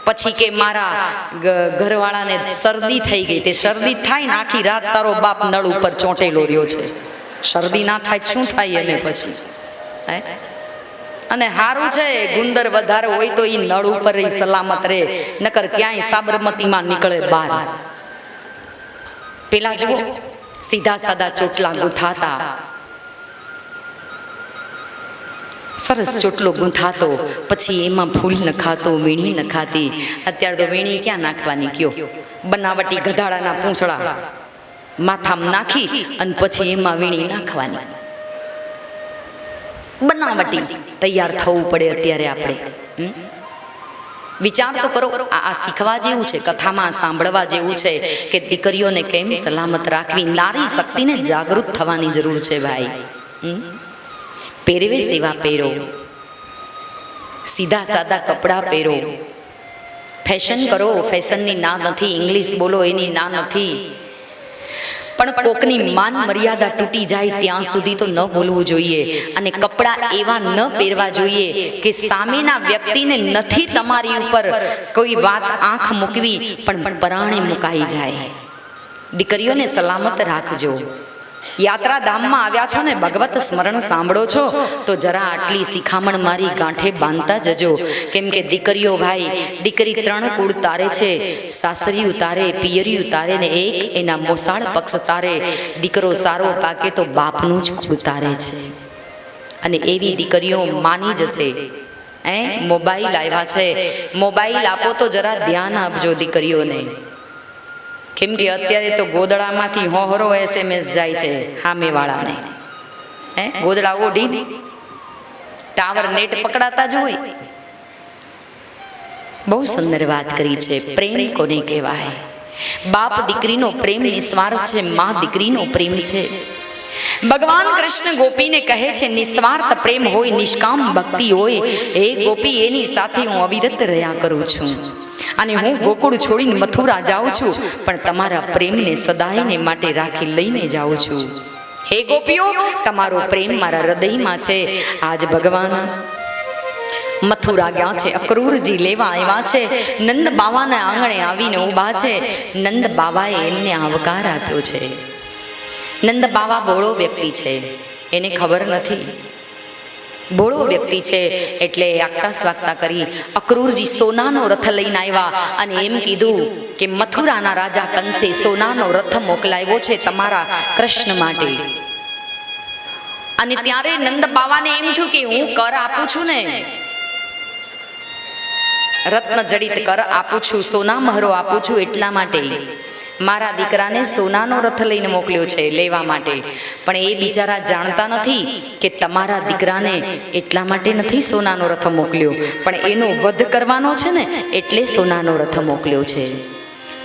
પછી કે મારા ઘરવાળાને શરદી થઈ ગઈ, તે શરદી થાય ને આખી રાત તારો બાપ નળ ઉપર ચોંટેલો રહ્યો છે, શરદી ના થાય શું થાય એને પછી હે? અને હારું છે ગુંદર વધારે હોય તો એ નળ ઉપર સલામત રહે, નકર ક્યાંય સાબરમતીમાં નીકળે બહાર। પેલા જુઓ સીધા સાદા ચોટલા ગૂંથાતા, સરસ ચોટલો ગૂંથાતો, પછી એમાં ફૂલ નખાતો, વીણી નખાતી। અત્યારે તો વીણી ક્યાં નાખવાની કયો, બનાવટી ગધાડાના પૂંછડા માથામાં નાખી અને પછી એમાં વીણી નાખવાની, બનાવટી તૈયાર થવું પડે અત્યારે આપણે। વિચાર તો કરો, આ શીખવા જેવું છે, કથામાં સાંભળવા જેવું છે કે દીકરીઓને કેમ સલામત રાખવી, નારી શક્તિને જાગૃત થવાની જરૂર છે ભાઈ। પહેરવેશ એવા પહેરો, સીધા સાદા કપડાં પહેરો, ફેશન કરો, ફેશનની ના નથી, ઇંગ્લિશ બોલો એની ના નથી, પણ કોકની માન મર્યાદા તૂટી જાય ત્યાં સુધી તો ન બોલવું જોઈએ, અને કપડાં એવા ન પહેરવા જોઈએ કે સામેના વ્યક્તિને નથી તમારી ઉપર કોઈ વાત આંખ મૂકવી પણ પરાણે મુકાઈ જાય। દીકરીઓને સલામત રાખજો। યાત્રાધામમાં આવ્યા છો ને, ભગવત સ્મરણ સાંભળો છો તો જરા આટલી શિખામણ મારી ગાંઠે બાંધતા જજો, કેમ કે દીકરીઓ ભાઈ, દીકરી ત્રણ કુળ તારે છે, સાસરી ઉતારે, પિયરી ઉતારે ને એક એના મોસાળ પક્ષ તારે। દીકરો સારો પાકે તો બાપનું જ કુળ તારે છે, અને એવી દીકરીઓ માની જશે। મોબાઈલ આવ્યા છે, મોબાઈલ આપો તો જરા ધ્યાન આપજો દીકરીઓને, કેમ કે અત્યારે તો ગોદડામાંથી હોહરો SMS જાય છે સામેવાળાને, ગોદડા ઓઢી ટાવર નેટ પકડાતા જ હોય। બહુ સુંદર વાત કરી છે, પ્રેમ કોને કહેવાય? બાપ દીકરીનો પ્રેમ નિસ્વાર્થ છે, માં દીકરીનો પ્રેમ છે। ભગવાન કૃષ્ણ ગોપીને કહે છે નિસ્વાર્થ પ્રેમ હોય, નિષ્કામ ભક્તિ હોય, હે ગોપી એની સાથે હું અવિરત રહ્યા કરું છું, અને હું ગોકુળ છોડીને મથુરા જાઉં છું, પણ તમારા પ્રેમને સદાયને માટે રાખી લઈને જાઉં છું। હે ગોપીઓ, તમારો પ્રેમ મારા હૃદયમાં છે। આજ ભગવાન મથુરા ગયા છે, અક્રૂરજી લેવા આવ્યા છે, નંદ બાવાના આંગણે આવીને ઊભા છે। નંદ બાવાએ એમને આવકાર આપ્યો છે। નંદ બાવા ભોળો વ્યક્તિ છે, એને ખબર નથી, ભોળો વ્યક્તિ છે એટલે આગતા સ્વાગતા કરી અક્રૂરજી સોનાનો રથ લઈને આવ્યા અને એમ કીધું કે મથુરાના રાજા કંસે સોનાનો રથ મોકલાવ્યો છે તમારા કૃષ્ણ માટે। અને ત્યારે નંદ બાવાને એમ થયું કે હું કર આપું છું ને, રત્ન જડિત કર આપું છું, સોના મહરો આપું છું, એટલા માટે મારા દીકરાને સોનાનો રથ લઈને મોકલ્યો છે લેવા માટે, પણ એ બિચારા જાણતા નથી કે તમારા દીકરાને એટલા માટે નથી સોનાનો રથ મોકલ્યો, પણ એનો વધ કરવાનો છે ને એટલે સોનાનો રથ મોકલ્યો છે.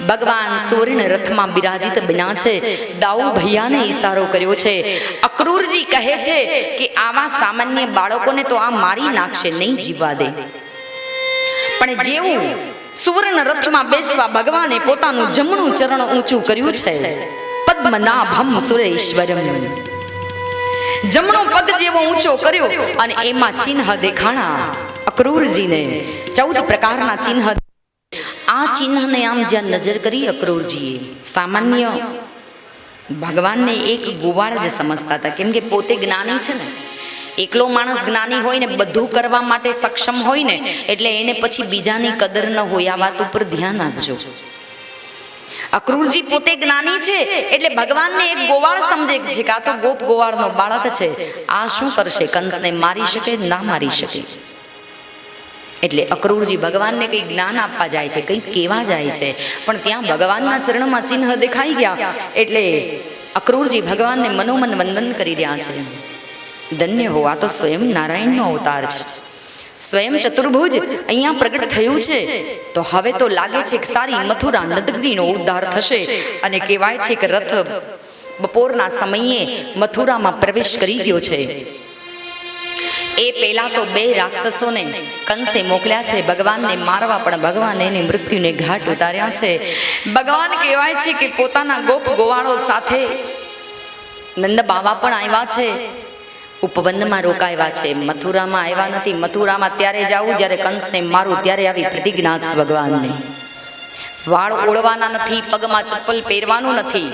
ભગવાન સુવર્ણ રથમાં બિરાજિત બન્યા છે. દાઉ ભૈયાને ઈશારો કર્યો છે. અક્રૂરજી કહે છે કે આવા સામાન્ય બાળકોને તો આ મારી નાખશે, નહીં જીવવા દે. પણ જેવું સુવર્ણ રથમાં બેસવા ભગવાને પોતાનું જમણું ચરણ ઊંચું કર્યું છે, પદ્મનાભમ સુરેશ્વરમ, જમણો પગ જેવો ઊંચો કર્યો અને એમાં ચિહ્ન દેખાણા અક્રૂરજીને. 14 પ્રકારના ચિહ્ન. આ ચિહ્નને આમ જ્યાં નજર કરી અક્રૂરજીએ, સામાન્ય ભગવાનને એક ગોવાળ જ સમજતા હતા, કેમ કે પોતે જ્ઞાની છે ને. એકલો માણસ જ્ઞાની હોય ને બધું કરવા માટે સક્ષમ હોય ને એટલે એને પછી બીજાની કદર ન હોય. આ વાત ઉપર ધ્યાન આપજો. અક્રૂરજી પોતે જ્ઞાની છે એટલે ભગવાનને એક ગોવાળ સમજે છે કે આ તો ગોપ ગોવાળનો બાળક છે, આ શું કરશે, કંસને મારી શકે ના મારી શકે. એટલે અક્રૂરજી ભગવાનને કંઈ જ્ઞાન આપવા જાય છે, કંઈક કહેવા જાય છે, પણ ત્યાં ભગવાનના ચરણમાં ચિહ્ન દેખાઈ ગયા એટલે અક્રૂરજી ભગવાનને મનોમન વંદન કરી રહ્યા છે. ધન્ય હો, આ તો સ્વયં નારાયણનો અવતાર છે, સ્વયં ચતુર્ભુજ અહીંયા પ્રગટ થયું છે. તો હવે તો લાગે છે કે સારી મથુરા નગરીનો ઉદ્ધાર થશે. અને કહેવાય છે કે રથ બપોરના સમયે મથુરામાં પ્રવેશ કરી ગયો છે. એ પહેલા તો 2 રાક્ષસોને કંસે મોકલ્યા છે ભગવાનને મારવા, પણ ભગવાન એને મૃત્યુને ઘાટ ઉતાર્યા છે. ભગવાન કહેવાય છે કે પોતાના ગોપ ગોવાળો સાથે નંદ બાવા પણ આવ્યા છે, ઉપવનમાં રોકાયા છે, મથુરામાં આવ્યા નથી. મથુરામાં ત્યારે જાવું જ્યારે કંસને મારું, ત્યારે આવી પ્રતિજ્ઞા છે ભગવાનને. વાળ ઓળવાના નથી, પગમાં ચપ્પલ પહેરવાનું નથી,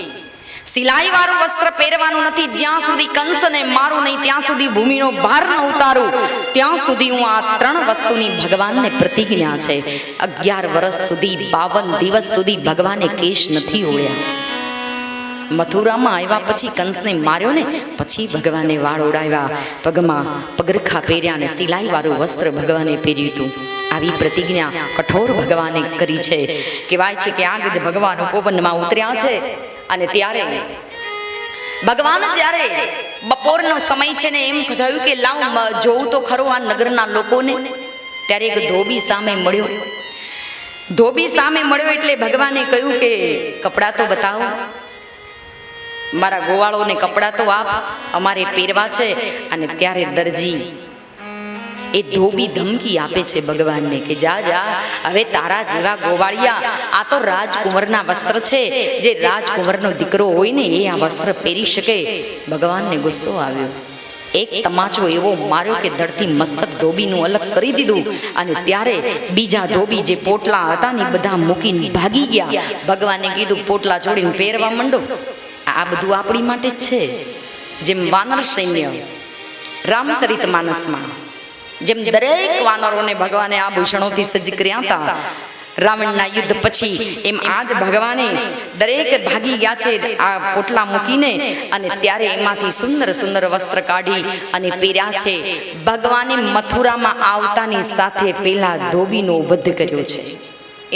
સિલાઈ વાળું વસ્ત્ર પહેરવાનું નથી. જ્યાં સુધી કંસને મારું નહીં ત્યાં સુધી ભૂમિનો ભાર ન ઉતારું, ત્યાં સુધી હું આ 3 વસ્તુની ભગવાનને પ્રતિજ્ઞા છે. 11 વર્ષ સુધી 52 દિવસ સુધી ભગવાને કેશ નથી ઓળ્યા. મથુરામાં આવ્યા પછી કંસને માર્યો ને પછી ભગવાને વાળ ઓડાવ્યા, પગમાં પગરખા પહેર્યા ને સિલાઈ વાળું વસ્ત્ર ભગવાને પહેર્યું હતું. આવી પ્રતિજ્ઞા કઠોર ભગવાને કરી છે. કહેવાય છે કે આગ જ ભગવાન ઉપવનમાં ઉતર્યા છે. અને ત્યારે ભગવાન જ્યારે બપોરનો સમય છે ને એમ થયું કે લાવ જોઉં તો ખરો આ નગરના લોકોને. ત્યારે એક ધોબી સામે મળ્યો. ધોબી સામે મળ્યો એટલે ભગવાને કહ્યું કે કપડાં તો બતાવો, મારા ગોવાળોને કપડાં તો આપ, અમારે પહેરવા છે. અને ત્યારે દરજી એ ધોબી ધમકી આપે છે ભગવાનને કે જા જા, હવે તારા જેવા ગોવાળિયા, આ તો રાજકુંવરના વસ્ત્ર છે, જે રાજકુંવરનો દીકરો હોય ને એ આ વસ્ત્ર પહેરી શકે. ભગવાનને ગુસ્સો આવ્યો. એક તમાચો એવો માર્યો કે ધડથી મસ્તક ધોબીનું અલગ કરી દીધું. અને ત્યારે બીજા ધોબી જે પોટલા હતા ને બધા મૂકીને ભાગી ગયા. ભગવાને કીધું પોટલા જોડીને પહેરવા માંડો. આ બધું આપણી માટે જ છે. જેમ વાનર સૈન્ય રામચરિત માનસમાં જેમ દરેક વાનરોને ભગવાને આભૂષણોથી સજ્જ કર્યા હતા રાવણના યુદ્ધ પછી, એમ આજ ભગવાને દરેક ભાગી ગયા છે આ પોટલા મૂકીને. અને ત્યારે એમાંથી સુંદર સુંદર વસ્ત્ર કાઢી અને પહેર્યા છે. ભગવાને મથુરામાં આવતાની સાથે પેલા ધોબીનો વધ કર્યો છે,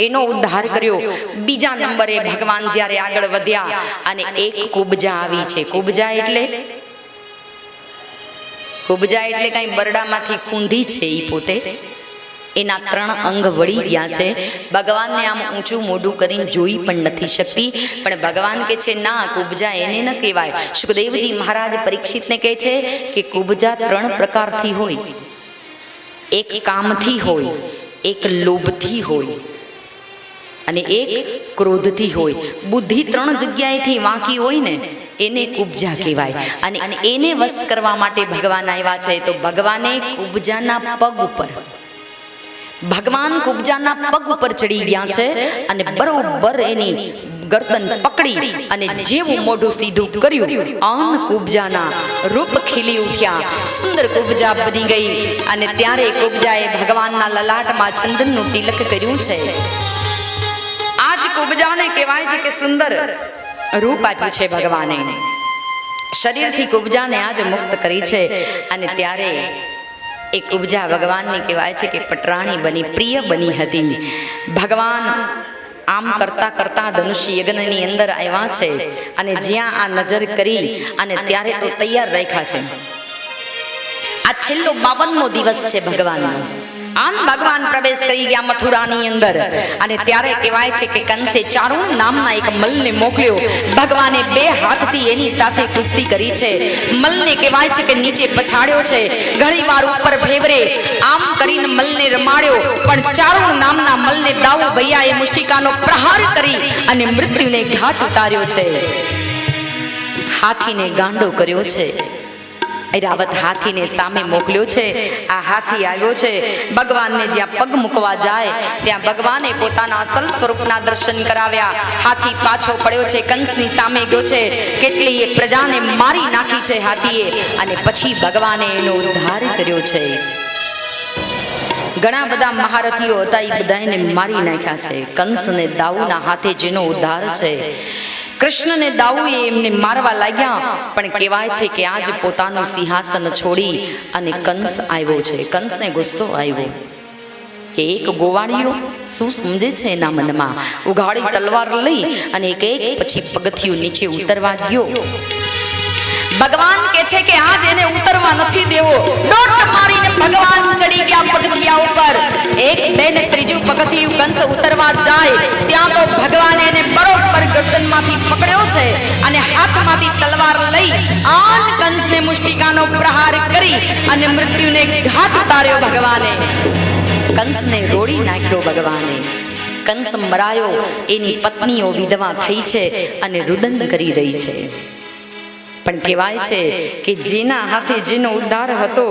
એનો ઉદ્ધાર કર્યો. બીજા નંબરે ભગવાન જ્યારે આગળ વધ્યા અને એક કુબજા આવી છે. કુબજા એટલે કઈ બરડામાંથી કુંધી છે એ પોતે. એના 3 અંગ વળી ગયા છે. ભગવાનને આમ ઊંચું મોઢું કરીને જોઈ પણ નથી શકતી. પણ ભગવાન કહે છે ના, કુબજા એને ન કહેવાય. સુખદેવજી મહારાજ પરીક્ષિતને કહે છે કે કુબજા 3 પ્રકારથી હોય. એક કામથી હોય, એક લોભથી હોય અને એક ક્રોધથી હોય. બુદ્ધિ 3 જગ્યાએથી વાંકી હોય ને એને કુબજા કહેવાય. અને એને વશ કરવા માટે ભગવાન આવ્યા છે. તો ભગવાને કુબજાના પગ ઉપર, ભગવાન કુબજાના પગ ઉપર ચડી ગયા છે અને બરોબર એની ગરદન પકડી અને જેવું મોઢું સીધું કર્યું, આન કુબજાના રૂપ ખીલી ઉઠ્યા, સુંદર કુબજા બની ગઈ. અને ત્યારે કુબજાએ ભગવાનના લલાટમાં ચંદનનું તિલક કર્યું છે. આજ કુબજાને કહેવાય છે કે સુંદર રૂપ આપ્યું છે ભગવાને. શરીરથી કુબજાને આજ મુક્ત કરી છે. અને ત્યારે એ કુબજા ભગવાનની કહેવાય છે કે પટરાણી બની, પ્રિય બની હતી. ભગવાન આમ કરતા કરતા ધનુષ્ય યજ્ઞની અંદર આવ્યા છે અને જ્યાં આ નજર કરી અને ત્યારે તો તૈયાર રાખ્યા છે. આ છેલ્લો 52મો દિવસ છે ભગવાનનો. આન ભગવાન પ્રવેશ કરી ગયા મથુરાની અંદર અને ત્યારે કહેવાય છે કે કંસે ચારુણ નામના એક મલને મોકલ્યો. ભગવાને 2 હાથથી એની સાથે કુસ્તી કરી છે. મલને કહેવાય છે કે નીચે પછાડ્યો છે, ઘણી વાર ઉપર ફેવરે, આમ કરીને મલને રમાડ્યો. પણ ચારુણ નામના મલને દાઉ ભૈયાએ મુષ્ટિકાનો પ્રહાર કરી અને મૃત્યુને ઘાટ ઉતાર્યો છે. હાથીને ગાંડો કર્યો છે. ઐરાવત હાથીને સામે મોકલ્યો છે. આ હાથી આવ્યો છે. ભગવાનને જ્યાં પગ મૂકવા જાય ત્યાં ભગવાને પોતાના અસલ સ્વરૂપના દર્શન કરાવ્યા. હાથી પાછો પડ્યો છે, કંસની સામે ગયો છે. કેટલીય પ્રજાને મારી નાખી છે હાથીએ અને પછી ભગવાને એનો ઉદ્ધાર કર્યો છે. ઘણા બધા મહારથીઓ હતા, એ બધાને મારી નાખ્યા છે. કંસને દાઉના હાથે જેનો ઉદ્ધાર છે. કૃષ્ણને દાઉએ એમને મારવા લાગ્યા, પણ કહેવાય છે કે આજ પોતાનું સિંહાસન છોડી અને કંસ આવ્યો છે. કંસને ગુસ્સો આવ્યો કે એક ગોવાળીઓ શું સમજે છે એના મનમાં. ઉઘાડી તલવાર લઈ અને એક પછી પગથિયું નીચે ઉતરવા ગયો. ભગવાન કહે છે કે આજ એને ઉતરવા નથી દેવો. દોટ મારીને ભગવાન ચડી ગયા પગથિયા ઉપર. 1, 2 ને 3જું પગથિયું કંસ ઉતરવા જાય ત્યાં તો ભગવાને એને બરોબર ગરદનમાંથી પકડ્યો છે અને હાથમાંથી તલવાર લઈ આન કંસને મુષ્ટિકાનો પ્રહાર કરી અને મૃત્યુને ઘાટ ઉતાર્યો ભગવાને. કંસને રોડી નાખ્યો ભગવાને. કંસ મરાયો, એની પત્નીઓ વિધવા થઈ છે અને રુદન કરી રહી છે. પણ કહેવાય છે કે જેના હાથે જેનો ઉદ્ધાર હતો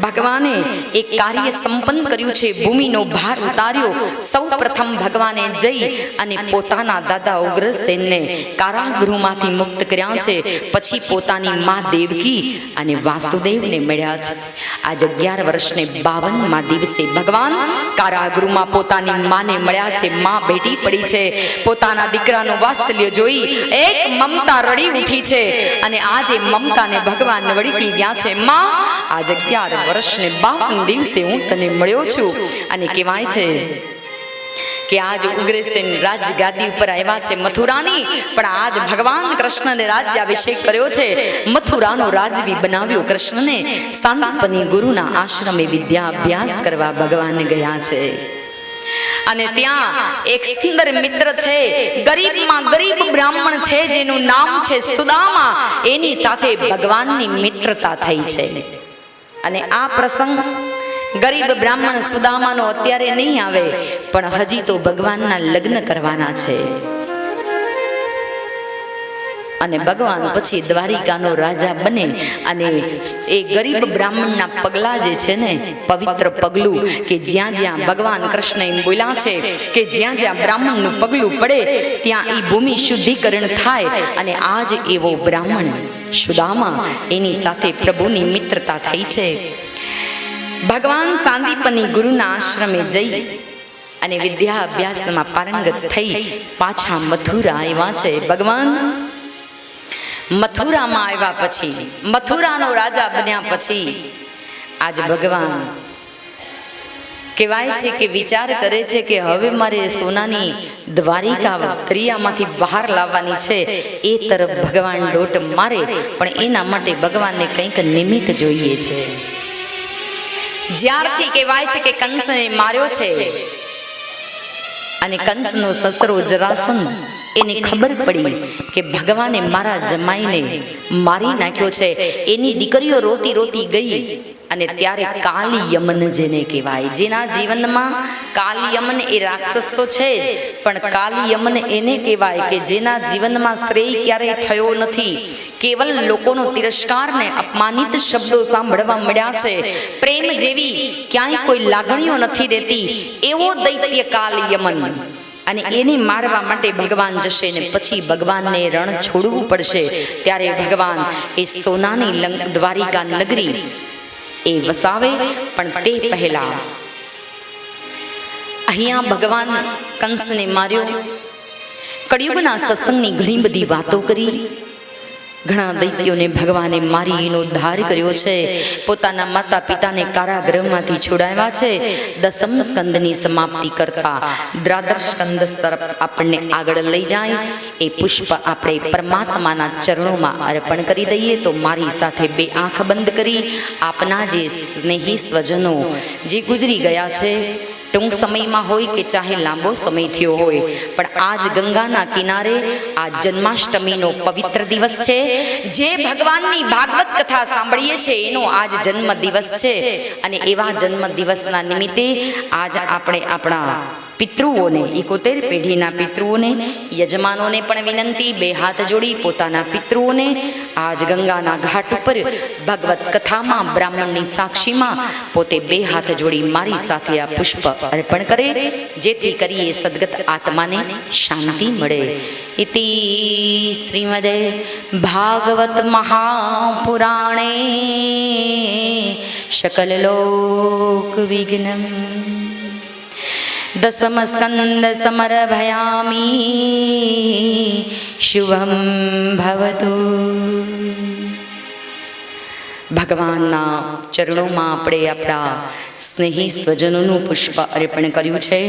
ભગવાને એક કાર્ય સંપન્ન કર્યું છે. ભૂમિનો ભાર ઉતાર્યો. સૌ પ્રથમ ભગવાને જઈ અને પોતાના દાદા ઉગ્રસેનને કારાગૃહમાંથી મુક્ત કર્યા છે. પછી પોતાની મા દેવકી અને વાસુદેવને મળ્યા છે. આજ 11 વર્ષને 52મા દિવસે ભગવાન કારાગૃહમાં પોતાની માને મળ્યા છે. મા બેટી પડી છે. પોતાના દીકરાનું વાત્સલ્ય જોઈ એક મમતા રડી ઉઠી છે અને આજે મમતાને ભગવાન વળગી ગયા છે. માં, આજ 11 વર્ષને 52 દિવસે હું તને મળ્યો છું. અને કહેવાય છે કે આજ ઉગ્રસેન રાજગાદી ઉપર આવ્યા છે મથુરાની, પણ આજ ભગવાન કૃષ્ણને રાજ્યાભિષેક કર્યો છે. મથુરાનો રાજવી બનાવ્યો કૃષ્ણને. સાંદીપની ગુરુના આશ્રમે વિદ્યા અભ્યાસ કરવા ભગવાન ગયા છે. અને ત્યાં એક સુંદર મિત્ર છે, ગરીબમાં ગરીબ બ્રાહ્મણ છે જેનું નામ છે સુદામા. એની સાથે ભગવાનની મિત્રતા થઈ છે. અને આ પ્રસંગ ગરીબ બ્રાહ્મણ સુદામાનો અત્યારે નહીં આવે, પણ હજી તો ભગવાનના લગ્ન કરવાના છે. અને ભગવાન પછી દ્વારિકાનો રાજા બને અને એ ગરીબ બ્રાહ્મણના પગલા જે છે ને, પવિત્ર પગલું, કે જ્યાં જ્યાં ભગવાન કૃષ્ણ એમ બોલ્યા છે કે જ્યાં જ્યાં બ્રાહ્મણનું પગલું પડે ત્યાં એ ભૂમિ શુદ્ધિકરણ થાય. અને આજ એવો બ્રાહ્મણ સુદામા, એની સાથે પ્રભુની મિત્રતા થઈ છે. ભગવાન સાંદીપની ગુરુના આશ્રમે જઈ અને વિદ્યા અભ્યાસમાં પારંગત થઈ પાછા મથુરા આવ્યા છે. ભગવાન મથુરામાં આવ્યા પછી, મથુરાનો રાજા બન્યા પછી આજ ભગવાન કહેવાય છે કે વિચાર કરે છે કે હવે મારે સોનાની દ્વારિકા દરિયામાંથી બહાર લાવવાની છે. એ તરફ ભગવાન દોટ મારે, પણ એના માટે ભગવાનને કંઈક નિમિત્ત જોઈએ છે. જ્યારથી કહેવાય છે કે કંસને માર્યો છે અને કંસનો સસરો જરાસંધ, એને ખબર પડી કે ભગવાને મારા જમાઈને મારી નાખ્યો છે. એની દીકરીઓ રોતી રોતી ગઈ અને ત્યારે કાલી યમન જેને કહેવાય, જેના જીવનમાં કાલી યમન એ રાક્ષસ તો છે જ, પણ કાલી યમન એને કહેવાય કે જેના જીવનમાં શ્રેય ક્યારેય થયો નથી. કેવલ લોકોનો તિરસ્કાર ને અપમાનિત શબ્દો સાંભળવા મળ્યા છે. પ્રેમ જેવી ક્યાંય કોઈ લાગણીઓ નથી દેતી, એવો દૈત્ય કાલી યમન. અને એને મારવા માટે ભગવાન જશે ને પછી ભગવાનને રણ છોડવું પડશે. ત્યારે ભગવાન એ સોનાની દ્વારિકા નગરી એ વસાવે, પણ તે પહેલા અહીંયા ભગવાન કંસને માર્યો. કળિયુગના સત્સંગની ઘણી બધી વાતો કરી. ઘણા દૈત્યોને ભગવાને મારી એનો ઉદ્ધાર કર્યો છે. પોતાના માતા પિતાને કારાગૃહમાંથી છોડાવ્યા છે. દસમ સ્કંદની સમાપ્તિ કરતા દ્વાદશ સ્કંદ તરફ આપણને આગળ લઈ જાય એ પુષ્પ આપણે પરમાત્માના ચરણોમાં અર્પણ કરી દઈએ. તો મારી સાથે બે આંખ બંધ કરી આપના જે સ્નેહી સ્વજનો જે ગુજરી ગયા છે, ટૂંક સમયમાં હોય કે ચાહે લાંબો સમય થયો હોય, પણ આજ ગંગાના કિનારે આ જન્માષ્ટમીનો પવિત્ર દિવસ છે. જે ભગવાનની ભાગવત કથા સાંભળીએ છીએ એનો આજ જન્મ દિવસ છે. અને એવા જન્મ દિવસના નિમિત્તે આજ આપણે આપણા પિતૃઓને 71 પેઢીના પિતૃઓને યજમાનોને પણ વિનંતી, બે હાથ જોડી પોતાના પિતૃઓને આજ ગંગાના ઘાટ ઉપર ભગવત કથામાં બ્રાહ્મણની સાક્ષીમાં પોતે બે હાથ જોડી મારી સાથે આ પુષ્પ અર્પણ કરે, જેથી કરીએ સદગત આત્માને શાંતિ મળે. ઇતિ શ્રીમદે ભાગવત મહાપુરાણે શકલલોક વિઘ્નમ દસમ સ્કંદ સમર્પયામિ શુભમ ભવતુ. ભગવાનના ચરણોમાં આપણે આપણા સ્નેહી સ્વજનોનું પુષ્પ અર્પણ કર્યું છે.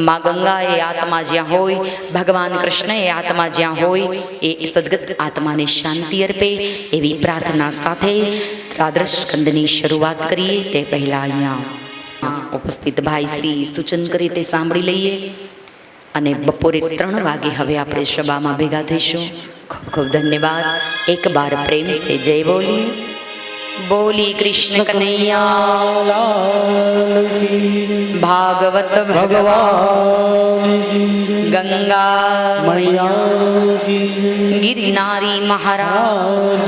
મા ગંગા એ આત્મા જ્યાં હોય, ભગવાન કૃષ્ણ એ આત્મા જ્યાં હોય એ સદગત આત્માને શાંતિ અર્પે એવી પ્રાર્થના સાથે દ્વાદશ સ્કંદની શરૂઆત કરીએ. તે પહેલાં અહીંયા ઉપસ્થિત ભાઈ શ્રી સૂચન કરે તે સાંભળી લઈએ અને બપોરે 3 વાગે હવે આપણે સભામાં ભેગા થઈશું. ખૂબ ખૂબ ધન્યવાદ. એક બાર પ્રેમ સે જય બોલીએ. બોલી કૃષ્ણ કનૈયા ભાગવત ભગવાન ગંગા મૈયા गिरिनारी महाराज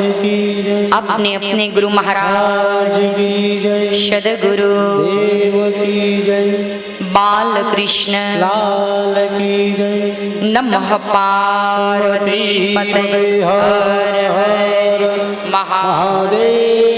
अपने अपने गुरु महाराज सदगुरु बाल कृष्ण लाल की जय. नमः पार्वती पते हर हर महादेव.